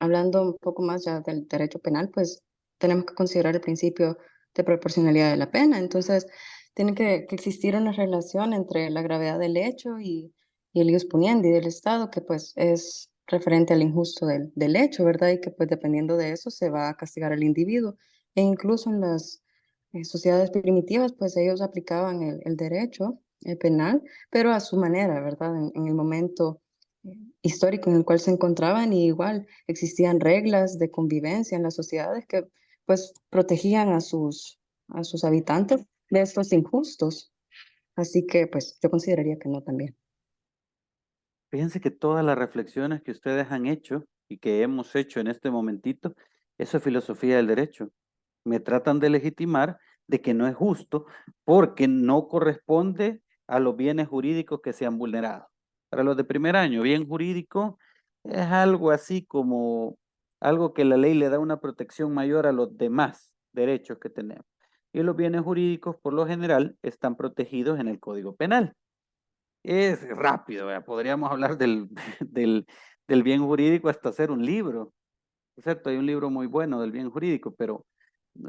hablando un poco más ya del derecho penal, pues tenemos que considerar el principio de proporcionalidad de la pena. Entonces, tiene que existir una relación entre la gravedad del hecho y el ius puniendi del Estado, que pues es referente al injusto del hecho, ¿verdad? Y que pues dependiendo de eso se va a castigar al individuo. E incluso en las sociedades primitivas, pues ellos aplicaban el derecho penal, pero a su manera, ¿verdad? En el momento histórico en el cual se encontraban y igual existían reglas de convivencia en las sociedades que pues protegían a sus habitantes de estos injustos. Así que pues yo consideraría que no también. Fíjense que todas las reflexiones que ustedes han hecho y que hemos hecho en este momentito, eso es filosofía del derecho. Me tratan de legitimar de que no es justo porque no corresponde a los bienes jurídicos que se han vulnerado. Para los de primer año, bien jurídico es algo así como algo que la ley le da una protección mayor a los demás derechos que tenemos. Y los bienes jurídicos, por lo general, están protegidos en el Código Penal. Es rápido, ¿verdad? Podríamos hablar del bien jurídico hasta hacer un libro. Es cierto, hay un libro muy bueno del bien jurídico, pero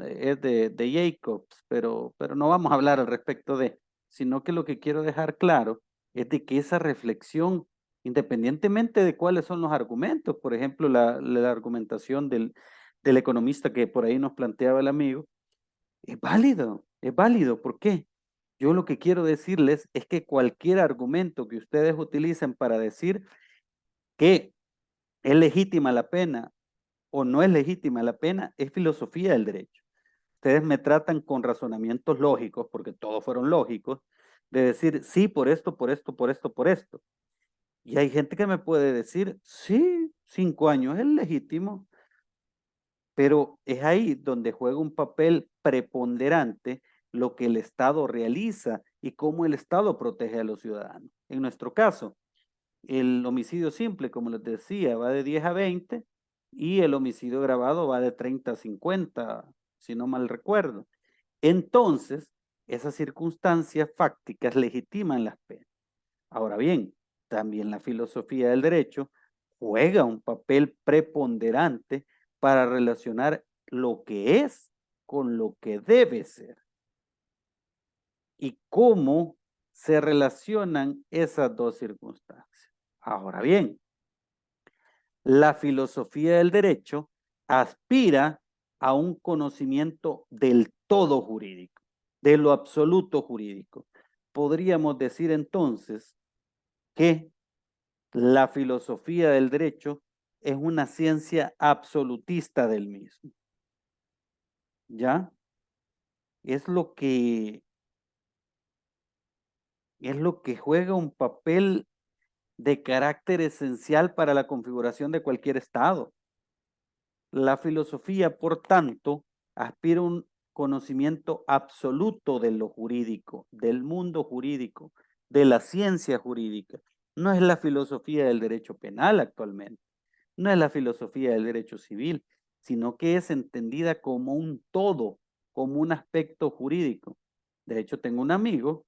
es de Jacobs, pero no vamos a hablar al respecto de, sino que lo que quiero dejar claro es de que esa reflexión, independientemente de cuáles son los argumentos, por ejemplo, la argumentación del economista que por ahí nos planteaba el amigo, es válido, es válido. ¿Por qué? Yo lo que quiero decirles es que cualquier argumento que ustedes utilicen para decir que es legítima la pena o no es legítima la pena, es filosofía del derecho. Ustedes me tratan con razonamientos lógicos, porque todos fueron lógicos, de decir, sí, por esto, por esto, por esto, por esto. Y hay gente que me puede decir, sí, 5 años es legítimo, pero es ahí donde juega un papel preponderante lo que el Estado realiza y cómo el Estado protege a los ciudadanos. En nuestro caso, el homicidio simple, como les decía, va de 10 a 20 y el homicidio agravado va de 30 a 50, si no mal recuerdo. Entonces, esas circunstancias fácticas legitiman las penas. Ahora bien, también la filosofía del derecho juega un papel preponderante para relacionar lo que es con lo que debe ser y cómo se relacionan esas dos circunstancias. Ahora bien, la filosofía del derecho aspira a un conocimiento del todo jurídico, de lo absoluto jurídico. Podríamos decir entonces que la filosofía del derecho es una ciencia absolutista del mismo. ¿Ya? Es lo que juega un papel de carácter esencial para la configuración de cualquier Estado. La filosofía, por tanto, aspira a un conocimiento absoluto de lo jurídico, del mundo jurídico, de la ciencia jurídica. No es la filosofía del derecho penal actualmente, no es la filosofía del derecho civil, sino que es entendida como un todo, como un aspecto jurídico. De hecho, tengo un amigo,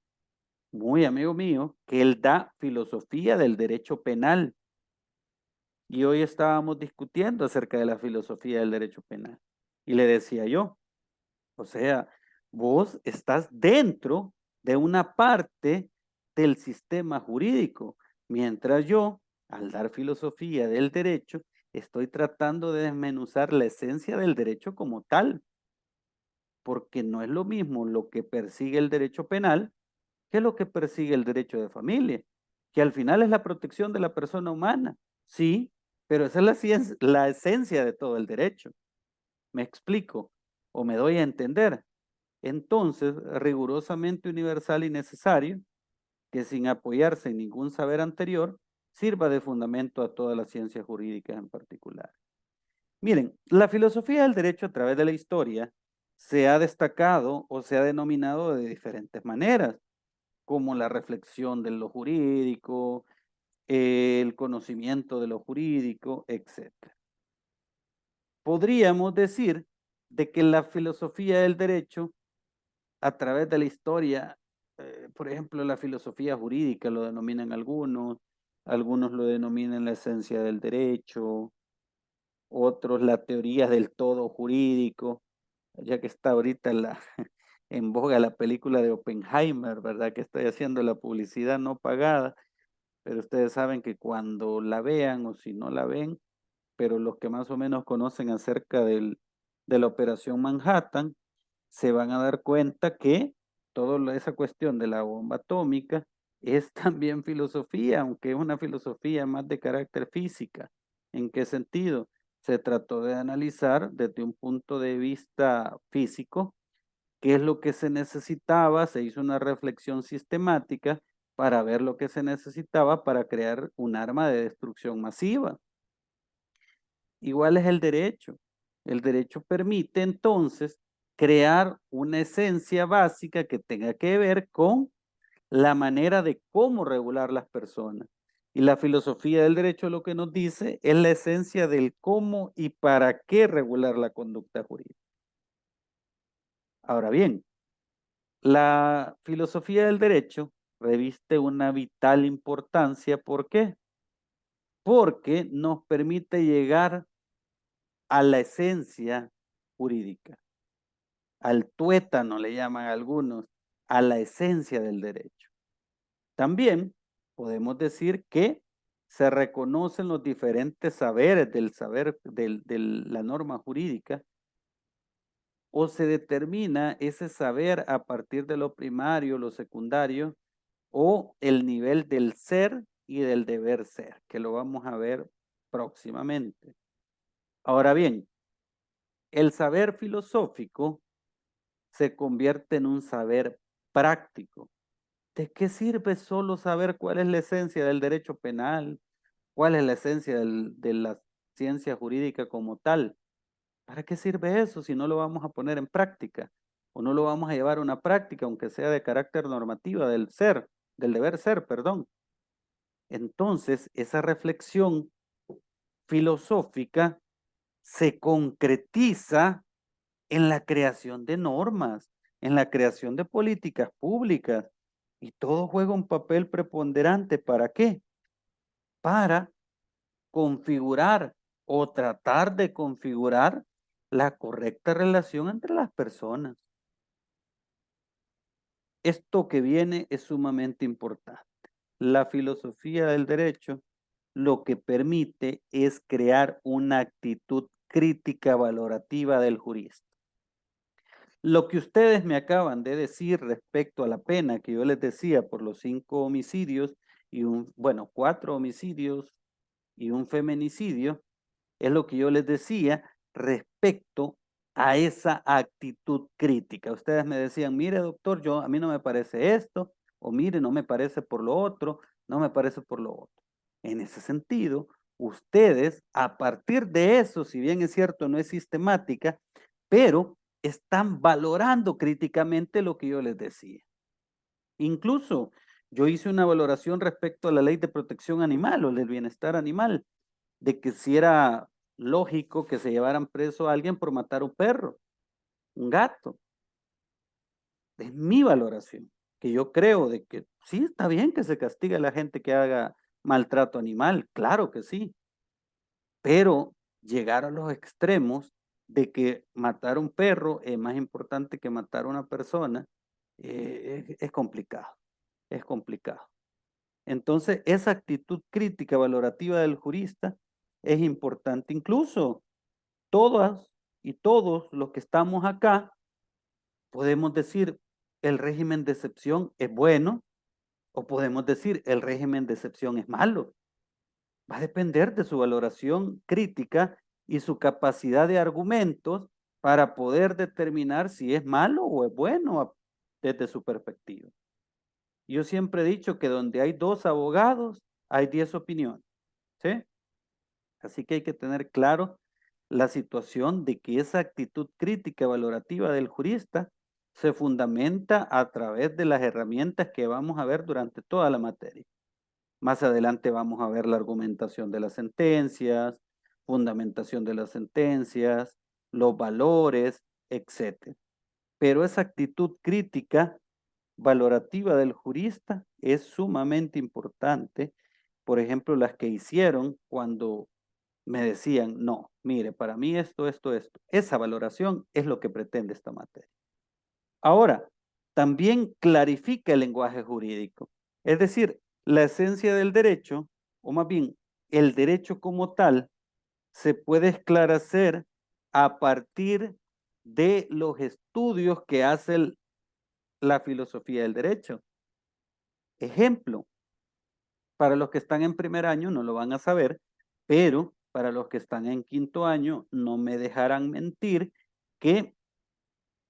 muy amigo mío, que él da filosofía del derecho penal. Y hoy estábamos discutiendo acerca de la filosofía del derecho penal. Y le decía yo, o sea, vos estás dentro de una parte del sistema jurídico, mientras yo, al dar filosofía del derecho, estoy tratando de desmenuzar la esencia del derecho como tal, porque no es lo mismo lo que persigue el derecho penal que lo que persigue el derecho de familia, que al final es la protección de la persona humana, sí, pero esa es la esencia de todo el derecho. ¿Me explico? ¿O me doy a entender? Entonces, rigurosamente universal y necesario, que sin apoyarse en ningún saber anterior, sirva de fundamento a todas las ciencias jurídicas en particular. Miren, la filosofía del derecho a través de la historia se ha destacado o se ha denominado de diferentes maneras. como la reflexión de lo jurídico, el conocimiento de lo jurídico, etc. Podríamos decir de que la filosofía del derecho, a través de la historia, por ejemplo, la filosofía jurídica lo denominan algunos lo denominan la esencia del derecho, otros la teoría del todo jurídico, ya que está ahorita en boga la película de Oppenheimer, ¿verdad? Que estoy haciendo la publicidad no pagada, pero ustedes saben que cuando la vean o si no la ven, pero los que más o menos conocen acerca de la Operación Manhattan, se van a dar cuenta que toda esa cuestión de la bomba atómica es también filosofía, aunque es una filosofía más de carácter física. ¿En qué sentido? Se trató de analizar desde un punto de vista físico qué es lo que se necesitaba, se hizo una reflexión sistemática para ver lo que se necesitaba para crear un arma de destrucción masiva. Igual es el derecho. El derecho permite entonces crear una esencia básica que tenga que ver con la manera de cómo regular las personas. Y la filosofía del derecho lo que nos dice es la esencia del cómo y para qué regular la conducta jurídica. Ahora bien, la filosofía del derecho reviste una vital importancia. ¿Por qué? Porque nos permite llegar a la esencia jurídica, al tuétano le llaman algunos, a la esencia del derecho. También podemos decir que se reconocen los diferentes saberes del saber de la norma jurídica o se determina ese saber a partir de lo primario, lo secundario o el nivel del ser y del deber ser, que lo vamos a ver próximamente. Ahora bien, el saber filosófico se convierte en un saber práctico. ¿De qué sirve solo saber cuál es la esencia del derecho penal? ¿Cuál es la esencia de la ciencia jurídica como tal? ¿Para qué sirve eso si no lo vamos a poner en práctica? O no lo vamos a llevar a una práctica, aunque sea de carácter normativa del ser, del deber ser, perdón. Entonces, esa reflexión filosófica se concretiza en la creación de normas, en la creación de políticas públicas, y todo juega un papel preponderante. ¿Para qué? Para configurar o tratar de configurar la correcta relación entre las personas. Esto que viene es sumamente importante. La filosofía del derecho lo que permite es crear una actitud crítica valorativa del jurista. Lo que ustedes me acaban de decir respecto a la pena que yo les decía por los 5 homicidios y 4 homicidios y un feminicidio, es lo que yo les decía respecto a esa actitud crítica. Ustedes me decían, mire doctor, a mí no me parece esto, o mire, no me parece por lo otro, no me parece por lo otro. En ese sentido, ustedes, a partir de eso, si bien es cierto, no es sistemática, pero están valorando críticamente lo que yo les decía. Incluso yo hice una valoración respecto a la ley de protección animal o del bienestar animal, de que si era lógico que se llevaran preso a alguien por matar un perro, un gato. Es mi valoración, que yo creo de que sí está bien que se castigue a la gente que haga maltrato animal, claro que sí, pero llegar a los extremos de que matar un perro es más importante que matar a una persona, es complicado, es complicado. Entonces, esa actitud crítica valorativa del jurista es importante. Incluso todas y todos los que estamos acá podemos decir el régimen de excepción es bueno o podemos decir el régimen de excepción es malo. Va a depender de su valoración crítica y su capacidad de argumentos para poder determinar si es malo o es bueno desde su perspectiva. Yo siempre he dicho que donde hay 2 abogados, hay 10 opiniones, ¿sí? Así que hay que tener claro la situación de que esa actitud crítica valorativa del jurista se fundamenta a través de las herramientas que vamos a ver durante toda la materia. Más adelante vamos a ver la argumentación de las sentencias, fundamentación de las sentencias, los valores, etc. Pero esa actitud crítica valorativa del jurista es sumamente importante. Por ejemplo, las que hicieron cuando me decían, no, mire, para mí esto. Esa valoración es lo que pretende esta materia. Ahora, también clarifica el lenguaje jurídico. Es decir, la esencia del derecho, o más bien, el derecho como tal, se puede esclarecer a partir de los estudios que hace la filosofía del derecho. Ejemplo, para los que están en primer año no lo van a saber, pero para los que están en quinto año no me dejarán mentir que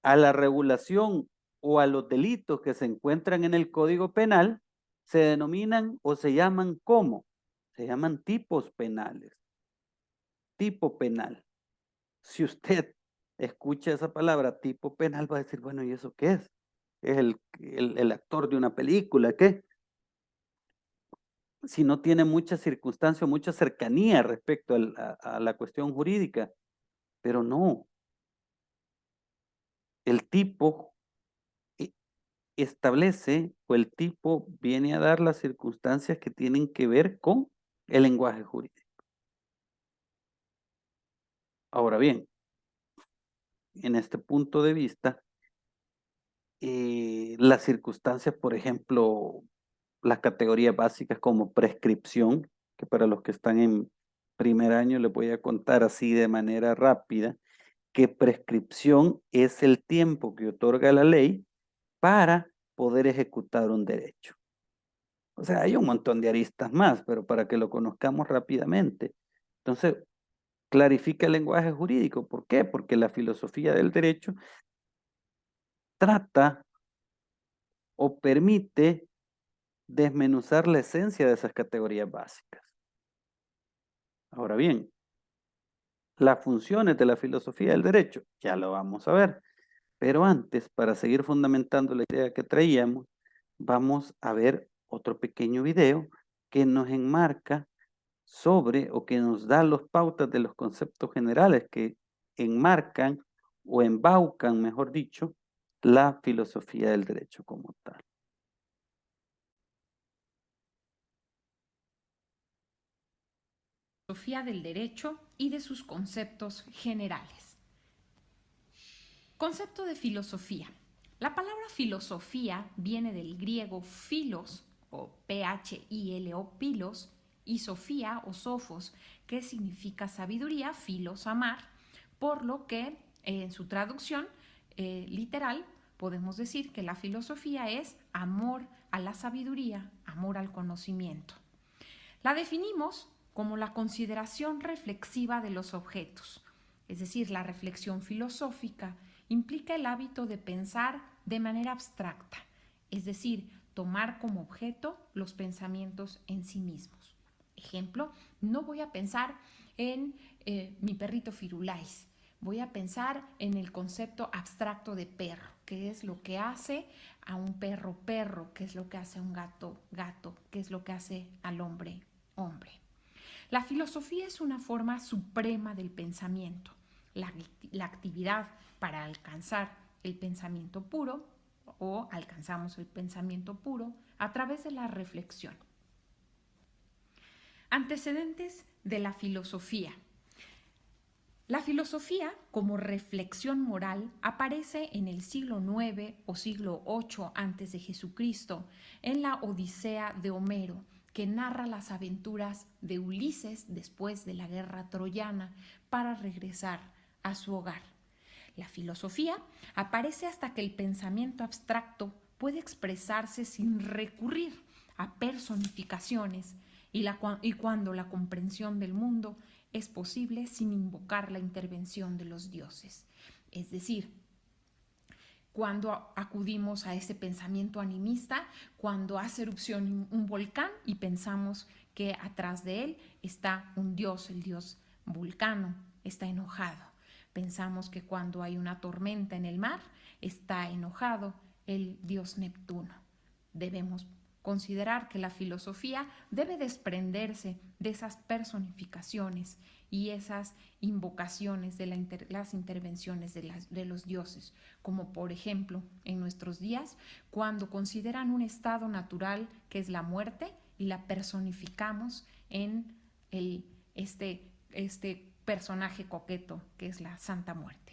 a la regulación o a los delitos que se encuentran en el Código Penal se denominan o se llaman ¿cómo? Se llaman tipos penales. Tipo penal. Si usted escucha esa palabra tipo penal va a decir, bueno, ¿y eso qué es? ¿Es el actor de una película? ¿Qué? Si no tiene mucha circunstancia, mucha cercanía respecto a la cuestión jurídica. Pero no. El tipo establece o el tipo viene a dar las circunstancias que tienen que ver con el lenguaje jurídico. Ahora bien, en este punto de vista, las circunstancias, por ejemplo, las categorías básicas como prescripción, que para los que están en primer año les voy a contar así de manera rápida, que prescripción es el tiempo que otorga la ley para poder ejecutar un derecho. O sea, hay un montón de aristas más, pero para que lo conozcamos rápidamente. Entonces, clarifica el lenguaje jurídico. ¿Por qué? Porque la filosofía del derecho trata o permite desmenuzar la esencia de esas categorías básicas. Ahora bien, las funciones de la filosofía del derecho, ya lo vamos a ver. Pero antes, para seguir fundamentando la idea que traíamos, vamos a ver otro pequeño video que nos enmarca sobre o que nos da las pautas de los conceptos generales que enmarcan o embaucan, mejor dicho, la filosofía del derecho como tal. Filosofía del derecho y de sus conceptos generales. Concepto de filosofía. La palabra filosofía viene del griego philos o philo, pilos, y sofía o sophos, que significa sabiduría, filos, amar, por lo que en su traducción literal podemos decir que la filosofía es amor a la sabiduría, amor al conocimiento. La definimos como la consideración reflexiva de los objetos, es decir, la reflexión filosófica implica el hábito de pensar de manera abstracta, es decir, tomar como objeto los pensamientos en sí mismos. Ejemplo, no voy a pensar en mi perrito Firulais, voy a pensar en el concepto abstracto de perro, qué es lo que hace a un perro perro, qué es lo que hace a un gato gato, qué es lo que hace al hombre hombre. La filosofía es una forma suprema del pensamiento, la actividad para alcanzar el pensamiento puro o alcanzamos el pensamiento puro a través de la reflexión. Antecedentes de la filosofía. La filosofía como reflexión moral aparece en el siglo IX o siglo VIII antes de Jesucristo en la Odisea de Homero, que narra las aventuras de Ulises después de la guerra troyana para regresar a su hogar. La filosofía aparece hasta que el pensamiento abstracto puede expresarse sin recurrir a personificaciones y cuando la comprensión del mundo es posible sin invocar la intervención de los dioses. Es decir, cuando acudimos a ese pensamiento animista, cuando hace erupción un volcán y pensamos que atrás de él está un dios, el dios Vulcano, está enojado. Pensamos que cuando hay una tormenta en el mar, está enojado el dios Neptuno. Debemos considerar que la filosofía debe desprenderse de esas personificaciones y esas invocaciones de las intervenciones de los dioses, como por ejemplo en nuestros días, cuando consideran un estado natural que es la muerte y la personificamos en este personaje coqueto que es la Santa Muerte.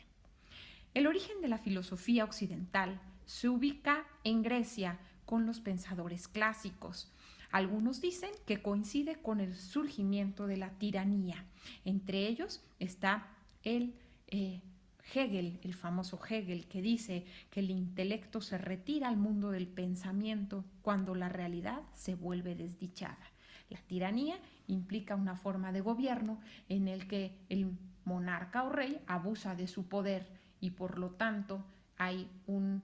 El origen de la filosofía occidental se ubica en Grecia con los pensadores clásicos. Algunos dicen que coincide con el surgimiento de la tiranía. Entre ellos está Hegel, el famoso Hegel, que dice que el intelecto se retira al mundo del pensamiento cuando la realidad se vuelve desdichada. La tiranía implica una forma de gobierno en el que el monarca o rey abusa de su poder y por lo tanto hay un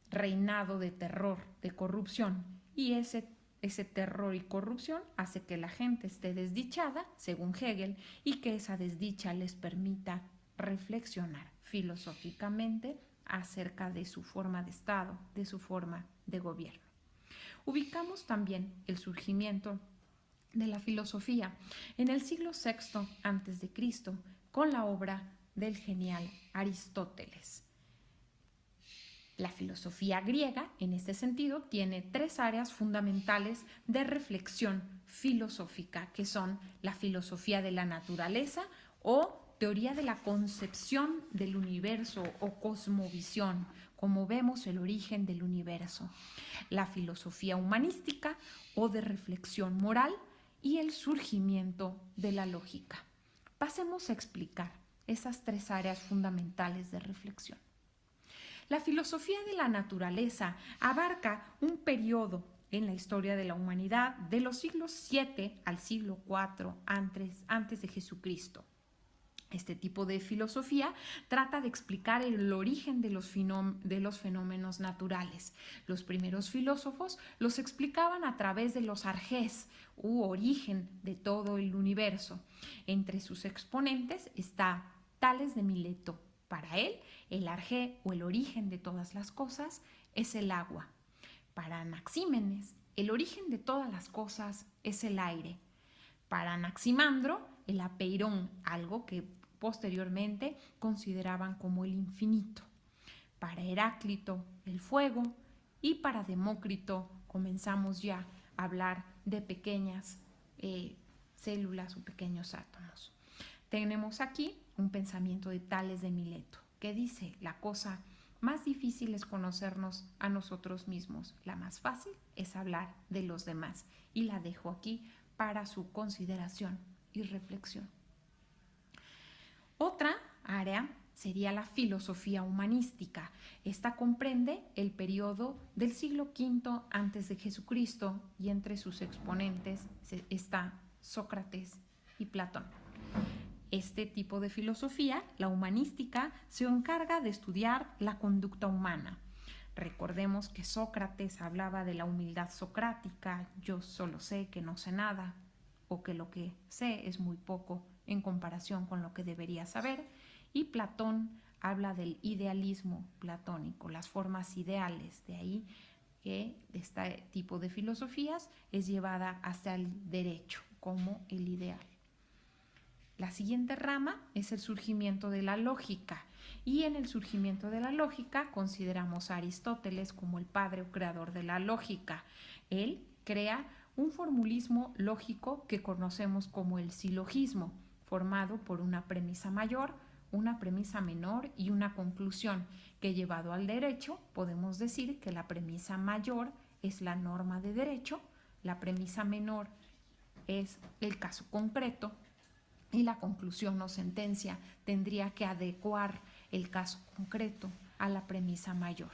reinado de terror, de corrupción, y ese terror y corrupción hace que la gente esté desdichada, según Hegel, y que esa desdicha les permita reflexionar filosóficamente acerca de su forma de Estado, de su forma de gobierno. Ubicamos también el surgimiento de la filosofía en el siglo VI a.C. con la obra del genial Aristóteles. La filosofía griega, en este sentido, tiene 3 áreas fundamentales de reflexión filosófica, que son la filosofía de la naturaleza o teoría de la concepción del universo o cosmovisión, como vemos el origen del universo, la filosofía humanística o de reflexión moral y el surgimiento de la lógica. Pasemos a explicar esas 3 áreas fundamentales de reflexión. La filosofía de la naturaleza abarca un periodo en la historia de la humanidad de los siglos 7 al siglo 4 antes de Jesucristo. Este tipo de filosofía trata de explicar el origen de los fenómenos naturales. Los primeros filósofos los explicaban a través de los arjés, u origen de todo el universo. Entre sus exponentes está Tales de Mileto. Para él, el arjé o el origen de todas las cosas es el agua. Para Anaxímenes, el origen de todas las cosas es el aire. Para Anaximandro, el apeirón, algo que posteriormente consideraban como el infinito. Para Heráclito, el fuego. Y para Demócrito, comenzamos ya a hablar de pequeñas células o pequeños átomos. Tenemos aquí un pensamiento de Tales de Mileto, que dice: la cosa más difícil es conocernos a nosotros mismos, la más fácil es hablar de los demás. Y la dejo aquí para su consideración y reflexión. Otra área sería la filosofía humanística. Esta comprende el periodo del siglo V antes de Jesucristo y entre sus exponentes está Sócrates y Platón. Este tipo de filosofía, la humanística, se encarga de estudiar la conducta humana. Recordemos que Sócrates hablaba de la humildad socrática: yo solo sé que no sé nada, o que lo que sé es muy poco en comparación con lo que debería saber. Y Platón habla del idealismo platónico, las formas ideales. De ahí que este tipo de filosofías es llevada hasta el derecho como el ideal. La siguiente rama es el surgimiento de la lógica, y en el surgimiento de la lógica consideramos a Aristóteles como el padre o creador de la lógica. Él crea un formulismo lógico que conocemos como el silogismo, formado por una premisa mayor, una premisa menor y una conclusión, que llevado al derecho podemos decir que la premisa mayor es la norma de derecho, la premisa menor es el caso concreto, y la conclusión o sentencia tendría que adecuar el caso concreto a la premisa mayor.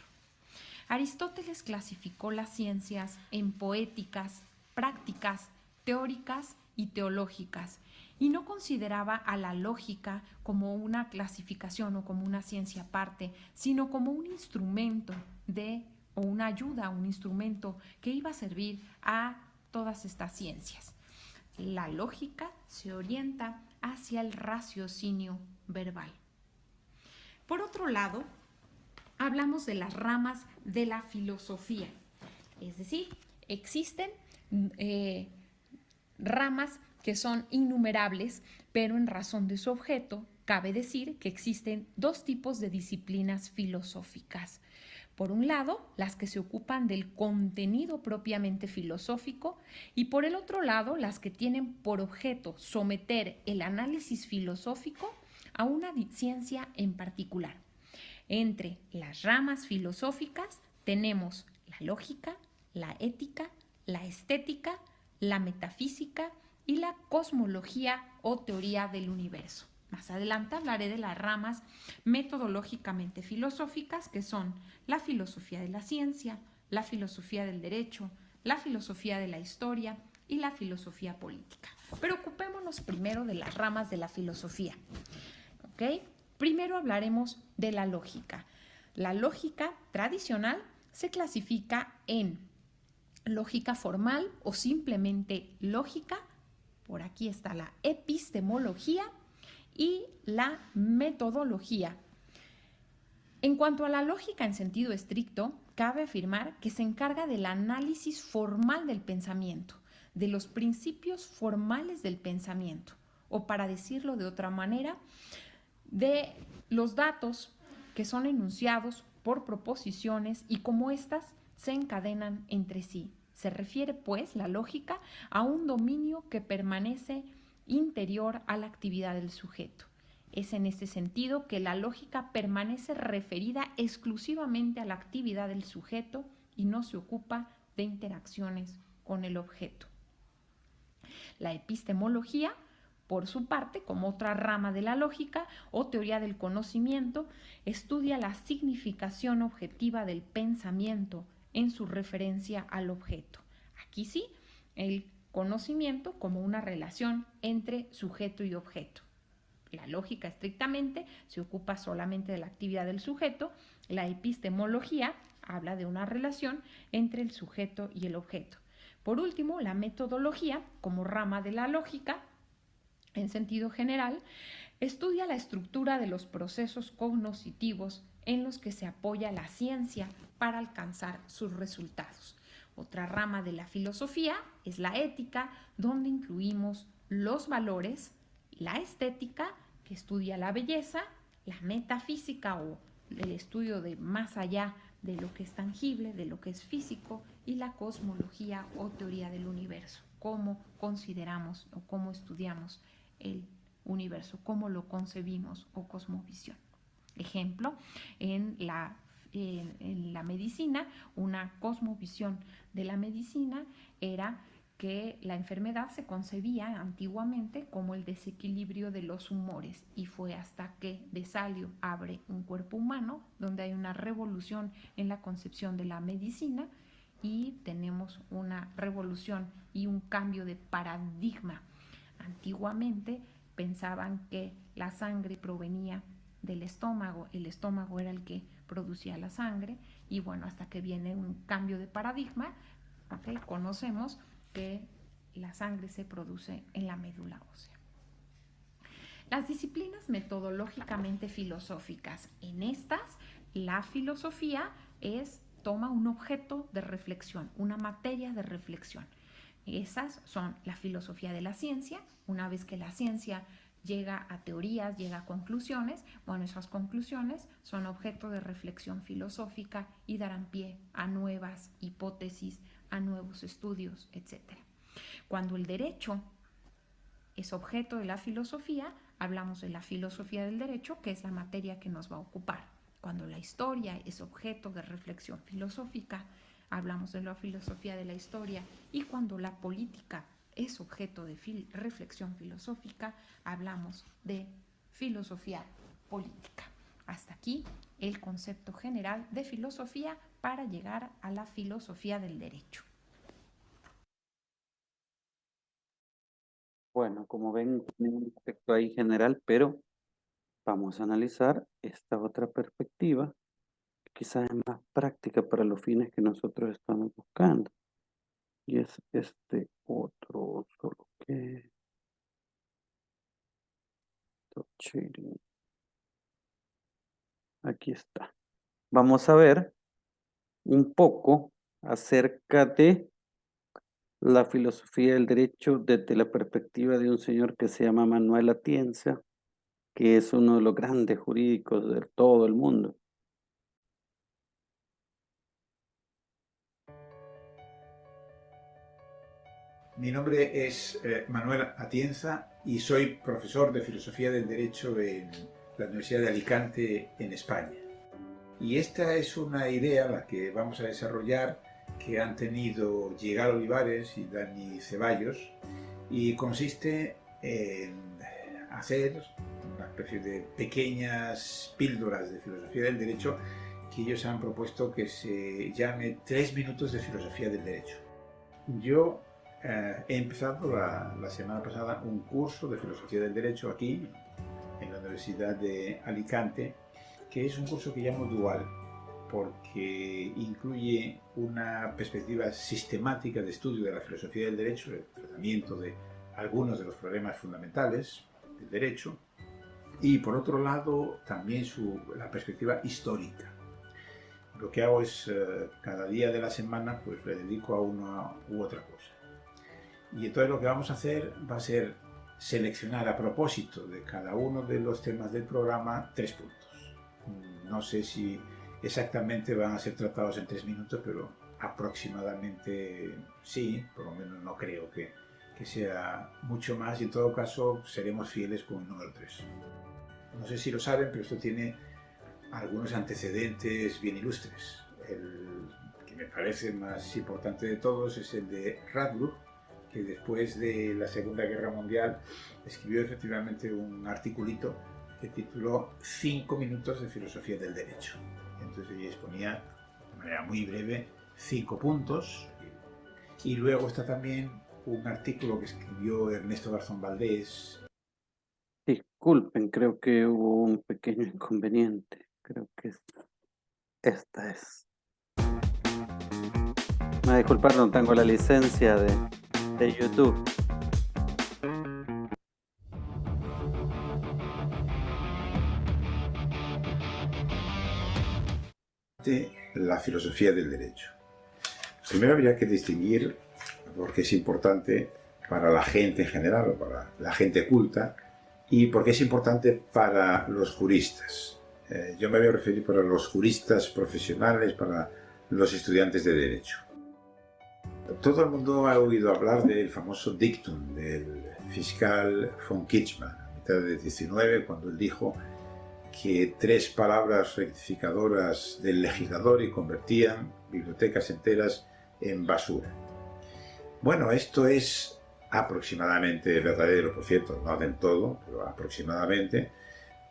Aristóteles clasificó las ciencias en poéticas, prácticas, teóricas y teológicas, y no consideraba a la lógica como una clasificación o como una ciencia aparte, sino como un instrumento o una ayuda, un instrumento que iba a servir a todas estas ciencias. La lógica se orienta hacia el raciocinio verbal. Por otro lado, hablamos de las ramas de la filosofía. Es decir, existen ramas que son innumerables, pero en razón de su objeto, cabe decir que existen dos tipos de disciplinas filosóficas. Por un lado, las que se ocupan del contenido propiamente filosófico y por el otro lado, las que tienen por objeto someter el análisis filosófico a una ciencia en particular. Entre las ramas filosóficas tenemos la lógica, la ética, la estética, la metafísica y la cosmología o teoría del universo. Más adelante hablaré de las ramas metodológicamente filosóficas, que son la filosofía de la ciencia, la filosofía del derecho, la filosofía de la historia y la filosofía política. Pero ocupémonos primero de las ramas de la filosofía. ¿Ok? Primero hablaremos de la lógica. La lógica tradicional se clasifica en lógica formal o simplemente lógica. Por aquí está la epistemología y la metodología. En cuanto a la lógica en sentido estricto, cabe afirmar que se encarga del análisis formal del pensamiento, de los principios formales del pensamiento, o para decirlo de otra manera, de los datos que son enunciados por proposiciones y cómo éstas se encadenan entre sí. Se refiere, pues, la lógica a un dominio que permanece interior a la actividad del sujeto. Es en este sentido que la lógica permanece referida exclusivamente a la actividad del sujeto y no se ocupa de interacciones con el objeto. La epistemología, por su parte, como otra rama de la lógica o teoría del conocimiento, estudia la significación objetiva del pensamiento en su referencia al objeto. Aquí sí, el conocimiento como una relación entre sujeto y objeto. La lógica estrictamente se ocupa solamente de la actividad del sujeto. La epistemología habla de una relación entre el sujeto y el objeto. Por último, la metodología, como rama de la lógica, en sentido general, estudia la estructura de los procesos cognitivos en los que se apoya la ciencia para alcanzar sus resultados. Otra rama de la filosofía es la ética, donde incluimos los valores, la estética, que estudia la belleza, la metafísica o el estudio de más allá de lo que es tangible, de lo que es físico, y la cosmología o teoría del universo, cómo consideramos o cómo estudiamos el universo, cómo lo concebimos o cosmovisión. Ejemplo, en la medicina, una cosmovisión de la medicina era que la enfermedad se concebía antiguamente como el desequilibrio de los humores, y fue hasta que Vesalio abre Un cuerpo humano, donde hay una revolución en la concepción de la medicina y tenemos una revolución y un cambio de paradigma. Antiguamente pensaban que la sangre provenía del estómago, el estómago era el que producía la sangre, y bueno, hasta que viene un cambio de paradigma, ¿okay? Conocemos que la sangre se produce en la médula ósea. Las disciplinas metodológicamente filosóficas. En estas, la filosofía toma un objeto de reflexión, una materia de reflexión. Esas son la filosofía de la ciencia. Una vez que la ciencia llega a teorías, llega a conclusiones, bueno, esas conclusiones son objeto de reflexión filosófica y darán pie a nuevas hipótesis, a nuevos estudios, etc. Cuando el derecho es objeto de la filosofía, hablamos de la filosofía del derecho, que es la materia que nos va a ocupar. Cuando la historia es objeto de reflexión filosófica, hablamos de la filosofía de la historia, y cuando la política es objeto de reflexión filosófica, hablamos de filosofía política. Hasta aquí el concepto general de filosofía para llegar a la filosofía del derecho. Bueno, como ven, tiene un aspecto ahí general, pero vamos a analizar esta otra perspectiva, que quizás es más práctica para los fines que nosotros estamos buscando. Y es este otro, solo que... Aquí está. Vamos a ver un poco acerca de la filosofía del derecho desde la perspectiva de un señor que se llama Manuel Atienza, que es uno de los grandes jurídicos de todo el mundo. Mi nombre es Manuel Atienza y soy profesor de Filosofía del Derecho en la Universidad de Alicante, en España. Y esta es una idea, la que vamos a desarrollar, que han tenido Yigal Olivares y Dani Ceballos, y consiste en hacer una especie de pequeñas píldoras de filosofía del derecho que ellos han propuesto que se llame 3 minutos de filosofía del derecho. Yo he empezado la semana pasada un curso de filosofía del derecho aquí, en la Universidad de Alicante, que es un curso que llamo dual, porque incluye una perspectiva sistemática de estudio de la filosofía del derecho, el tratamiento de algunos de los problemas fundamentales del derecho, y por otro lado también la perspectiva histórica. Lo que hago es, cada día de la semana, pues le dedico a una u otra cosa. Y entonces lo que vamos a hacer va a ser seleccionar a propósito de cada uno de los temas del programa 3 puntos. No sé si exactamente van a ser tratados en 3 minutos, pero aproximadamente sí, por lo menos no creo que sea mucho más, y en todo caso seremos fieles con el número 3. No sé si lo saben, pero esto tiene algunos antecedentes bien ilustres. El que me parece más importante de todos es el de Radbruch, que después de la Segunda Guerra Mundial escribió efectivamente un articulito que tituló 5 minutos de filosofía del derecho. Entonces ella exponía de manera muy breve 5 puntos, y luego está también un artículo que escribió Ernesto Garzón Valdés. Disculpen, creo que hubo un pequeño inconveniente. Creo que esta es. Me va a disculpar, no tengo la licencia de YouTube. De la filosofía del derecho. Primero habría que distinguir, porque es importante para la gente en general, o para la gente culta, y porque es importante para los juristas. Yo me voy a referir para los juristas profesionales, para los estudiantes de derecho. Todo el mundo ha oído hablar del famoso dictum del fiscal von Kitzmann, a mitad del 19, cuando él dijo que 3 palabras rectificadoras del legislador y convertían bibliotecas enteras en basura. Bueno, esto es aproximadamente verdadero, por cierto, no del todo, pero aproximadamente,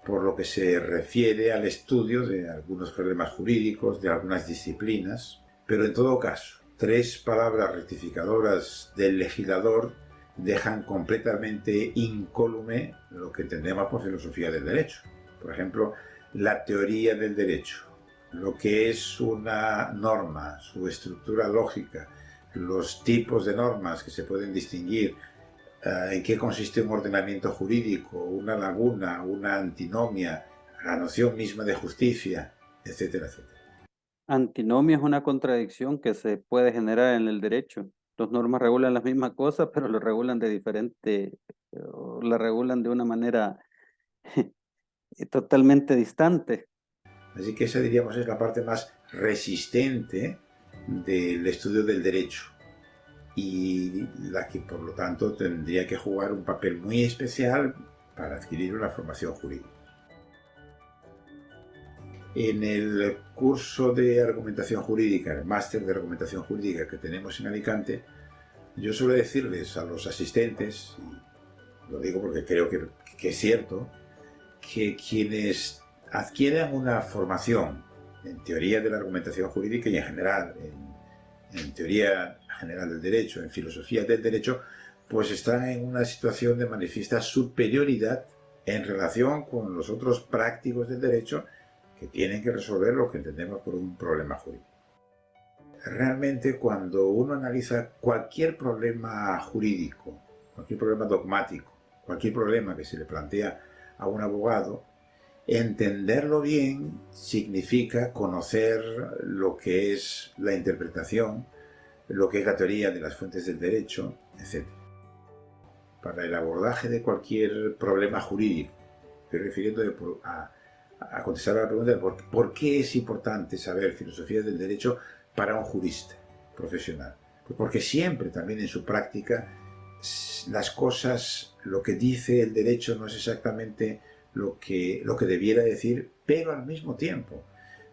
por lo que se refiere al estudio de algunos problemas jurídicos, de algunas disciplinas, pero en todo caso, 3 palabras rectificadoras del legislador dejan completamente incólume lo que entendemos por filosofía del derecho. Por ejemplo, la teoría del derecho, lo que es una norma, su estructura lógica, los tipos de normas que se pueden distinguir, en qué consiste un ordenamiento jurídico, una laguna, una antinomia, la noción misma de justicia, etcétera, etcétera. Antinomia es una contradicción que se puede generar en el derecho. Las normas regulan las mismas cosas, pero lo regulan de diferente, o la regulan de una manera totalmente distante. Así que esa, diríamos, es la parte más resistente del estudio del derecho, y la que por lo tanto tendría que jugar un papel muy especial para adquirir una formación jurídica. En el curso de argumentación jurídica, el máster de argumentación jurídica que tenemos en Alicante, yo suelo decirles a los asistentes, y lo digo porque creo que es cierto, que quienes adquieran una formación en teoría de la argumentación jurídica y en general, en teoría general del derecho, en filosofía del derecho, pues están en una situación de manifiesta superioridad en relación con los otros prácticos del derecho que tienen que resolver lo que entendemos por un problema jurídico. Realmente, cuando uno analiza cualquier problema jurídico, cualquier problema dogmático, cualquier problema que se le plantea a un abogado, Entenderlo bien significa conocer lo que es la interpretación, lo que es la teoría de las fuentes del derecho, etc. Para el abordaje de cualquier problema jurídico, estoy refiriendo a contestar a la pregunta de por qué es importante saber filosofía del derecho para un jurista profesional. Pues porque siempre también en su práctica las cosas, lo que dice el derecho no es exactamente lo que debiera decir, pero al mismo tiempo,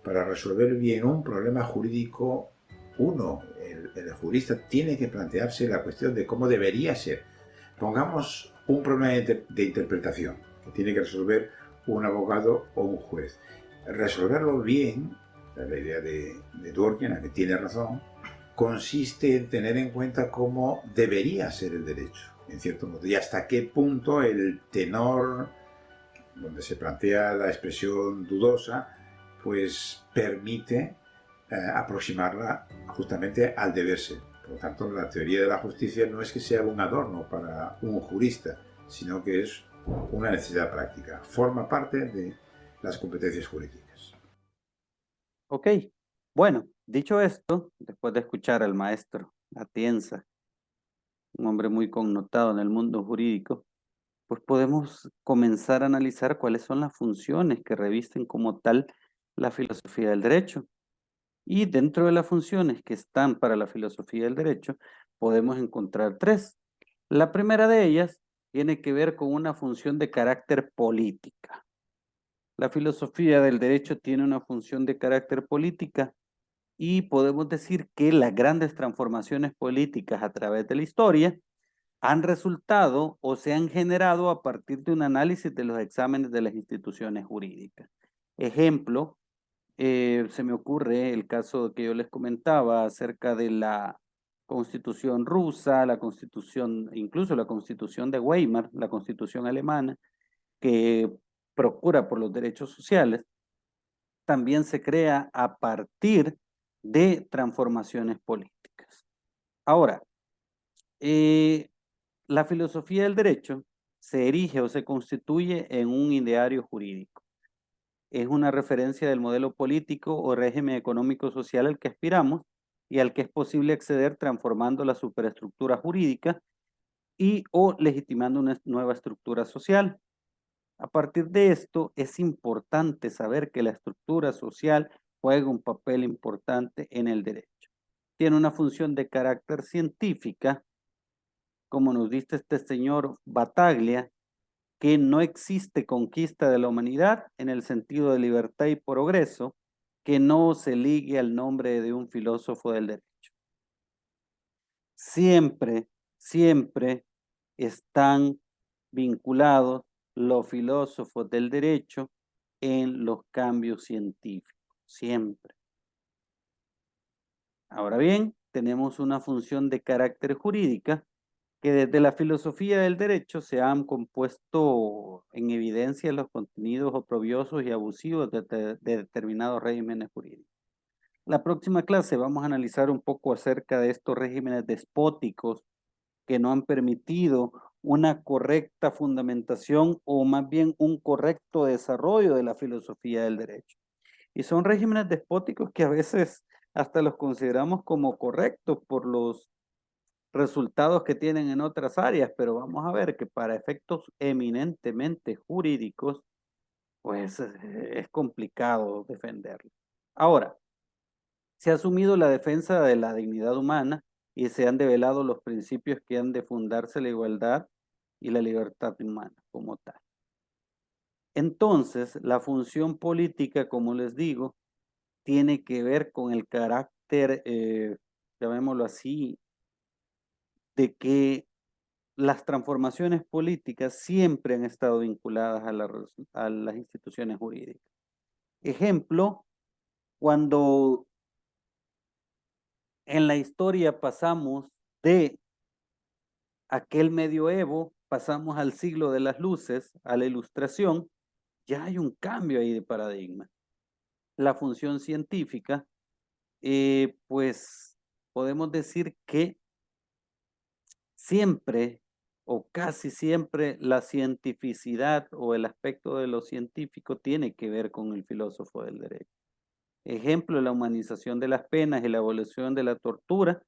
para resolver bien un problema jurídico, el jurista tiene que plantearse la cuestión de cómo debería ser. Pongamos un problema de interpretación que tiene que resolver un abogado o un juez. Resolverlo bien, la idea de Dworkin, a que tiene razón, consiste en tener en cuenta cómo debería ser el derecho, en cierto modo, y hasta qué punto el tenor, donde se plantea la expresión dudosa, pues permite aproximarla justamente al deber ser. Por lo tanto, la teoría de la justicia no es que sea un adorno para un jurista, sino que es una necesidad práctica. Forma parte de las competencias jurídicas. Ok, bueno, dicho esto, después de escuchar al maestro Atienza, un hombre muy connotado en el mundo jurídico, pues podemos comenzar a analizar cuáles son las funciones que revisten como tal la filosofía del derecho. Y dentro de las funciones que están para la filosofía del derecho, podemos encontrar tres. La primera de ellas tiene que ver con una función de carácter política. La filosofía del derecho tiene una función de carácter política y podemos decir que las grandes transformaciones políticas a través de la historia han resultado o se han generado a partir de un análisis de los exámenes de las instituciones jurídicas. Ejemplo, se me ocurre el caso que yo les comentaba acerca de la Constitución rusa, la Constitución, incluso la Constitución de Weimar, la Constitución alemana, que procura por los derechos sociales, también se crea a partir de transformaciones políticas. Ahora, la filosofía del derecho se erige o se constituye en un ideario jurídico. Es una referencia del modelo político o régimen económico-social al que aspiramos y al que es posible acceder transformando la superestructura jurídica y o legitimando una nueva estructura social. A partir de esto, es importante saber que la estructura social juega un papel importante en el derecho. Tiene una función de carácter científica, como nos dice este señor Battaglia, que no existe conquista de la humanidad en el sentido de libertad y progreso que no se ligue al nombre de un filósofo del derecho. Siempre, siempre están vinculados los filósofos del derecho en los cambios científicos, siempre. Ahora bien, tenemos una función de carácter jurídica que desde la filosofía del derecho se han compuesto en evidencia los contenidos oprobiosos y abusivos de determinados regímenes jurídicos. La próxima clase vamos a analizar un poco acerca de estos regímenes despóticos que no han permitido una correcta fundamentación o más bien un correcto desarrollo de la filosofía del derecho. Y son regímenes despóticos que a veces hasta los consideramos como correctos por los resultados que tienen en otras áreas, pero vamos a ver que para efectos eminentemente jurídicos, pues es complicado defenderlo. Ahora, se ha asumido la defensa de la dignidad humana y se han develado los principios que han de fundarse la igualdad y la libertad humana como tal. Entonces, la función política, como les digo, tiene que ver con el carácter, llamémoslo así, de que las transformaciones políticas siempre han estado vinculadas a las instituciones jurídicas. Ejemplo, cuando en la historia pasamos de aquel medioevo, pasamos al siglo de las luces, a la ilustración, ya hay un cambio ahí de paradigma. La función científica, pues podemos decir que siempre o casi siempre la cientificidad o el aspecto de lo científico tiene que ver con el filósofo del derecho. Ejemplo, la humanización de las penas y la abolición de la tortura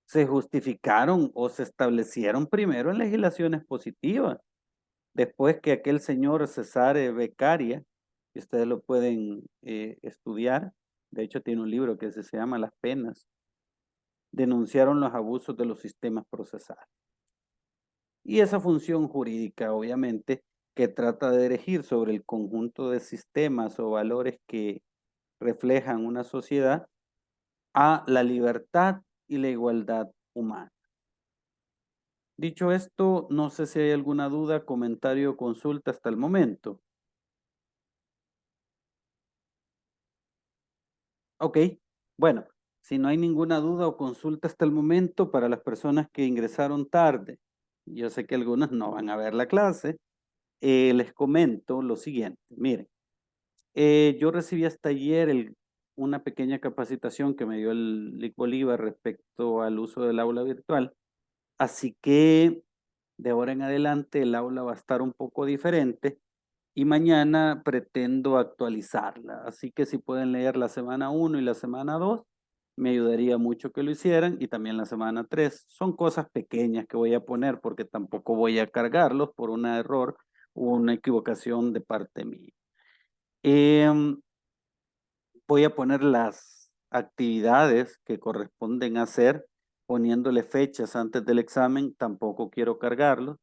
se justificaron o se establecieron primero en legislaciones positivas. Después que aquel señor Cesare Beccaria, que ustedes lo pueden estudiar, de hecho tiene un libro que se llama Las penas, denunciaron los abusos de los sistemas procesales. Y esa función jurídica, obviamente, que trata de dirigir sobre el conjunto de sistemas o valores que reflejan una sociedad a la libertad y la igualdad humana. Dicho esto, no sé si hay alguna duda, comentario o consulta hasta el momento. Ok, bueno, si no hay ninguna duda o consulta hasta el momento para las personas que ingresaron tarde, yo sé que algunas no van a ver la clase, les comento lo siguiente. Miren, yo recibí hasta ayer una pequeña capacitación que me dio el LIC Bolívar respecto al uso del aula virtual, así que de ahora en adelante el aula va a estar un poco diferente y mañana pretendo actualizarla. Así que si pueden leer la semana 1 y la semana 2, me ayudaría mucho que lo hicieran, y también la semana 3. Son cosas pequeñas que voy a poner porque tampoco voy a cargarlos por un error o una equivocación de parte mía. Voy a poner las actividades que corresponden hacer, poniéndole fechas antes del examen, tampoco quiero cargarlos.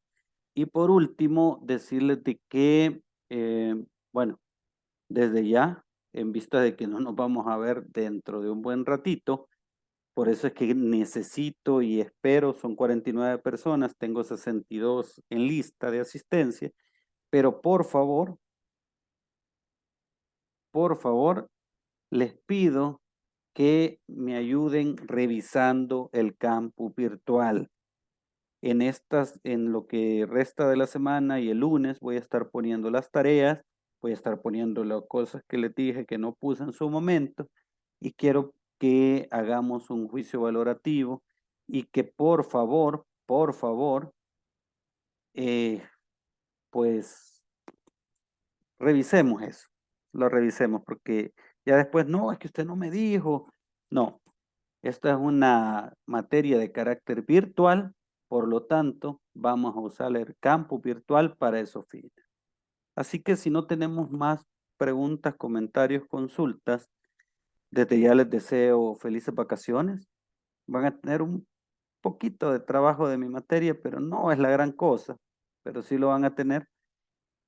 Y por último, decirles de que, bueno, desde ya, en vista de que no nos vamos a ver dentro de un buen ratito, por eso es que necesito y espero, son 49 personas, tengo 62 en lista de asistencia, pero por favor, les pido que me ayuden revisando el campus virtual. En lo que resta de la semana y el lunes voy a estar poniendo las tareas, voy a estar poniendo las cosas que les dije que no puse en su momento, y quiero que hagamos un juicio valorativo y que por favor, pues revisemos eso, lo revisemos, porque ya después, no, es que usted no me dijo, no, esta es una materia de carácter virtual, por lo tanto, vamos a usar el campus virtual para esos fines. Así que si no tenemos más preguntas, comentarios, consultas, desde ya les deseo felices vacaciones. Van a tener un poquito de trabajo de mi materia, pero no es la gran cosa, pero sí lo van a tener.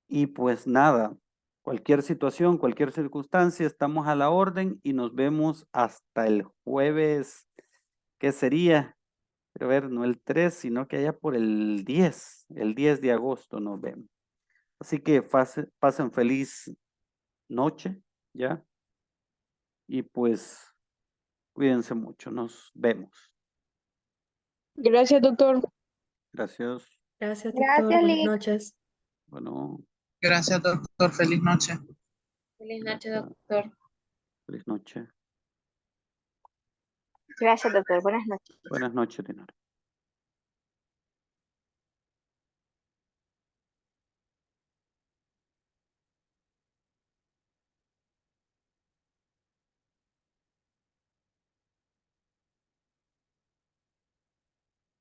Y pues nada, cualquier situación, cualquier circunstancia, estamos a la orden y nos vemos hasta el jueves. ¿Qué sería? Quiero ver, no el 3, sino que allá por el 10 de agosto nos vemos. Así que pasen feliz noche, ¿ya? Y pues cuídense mucho, nos vemos. Gracias, doctor. Gracias. Gracias, Gracias, doctor. Buenas Liz. noches. Bueno, Gracias, doctor. Feliz noche. Feliz noche, gracias. doctor. Feliz noche. Gracias, doctor. Buenas noches. Buenas noches, Dinora.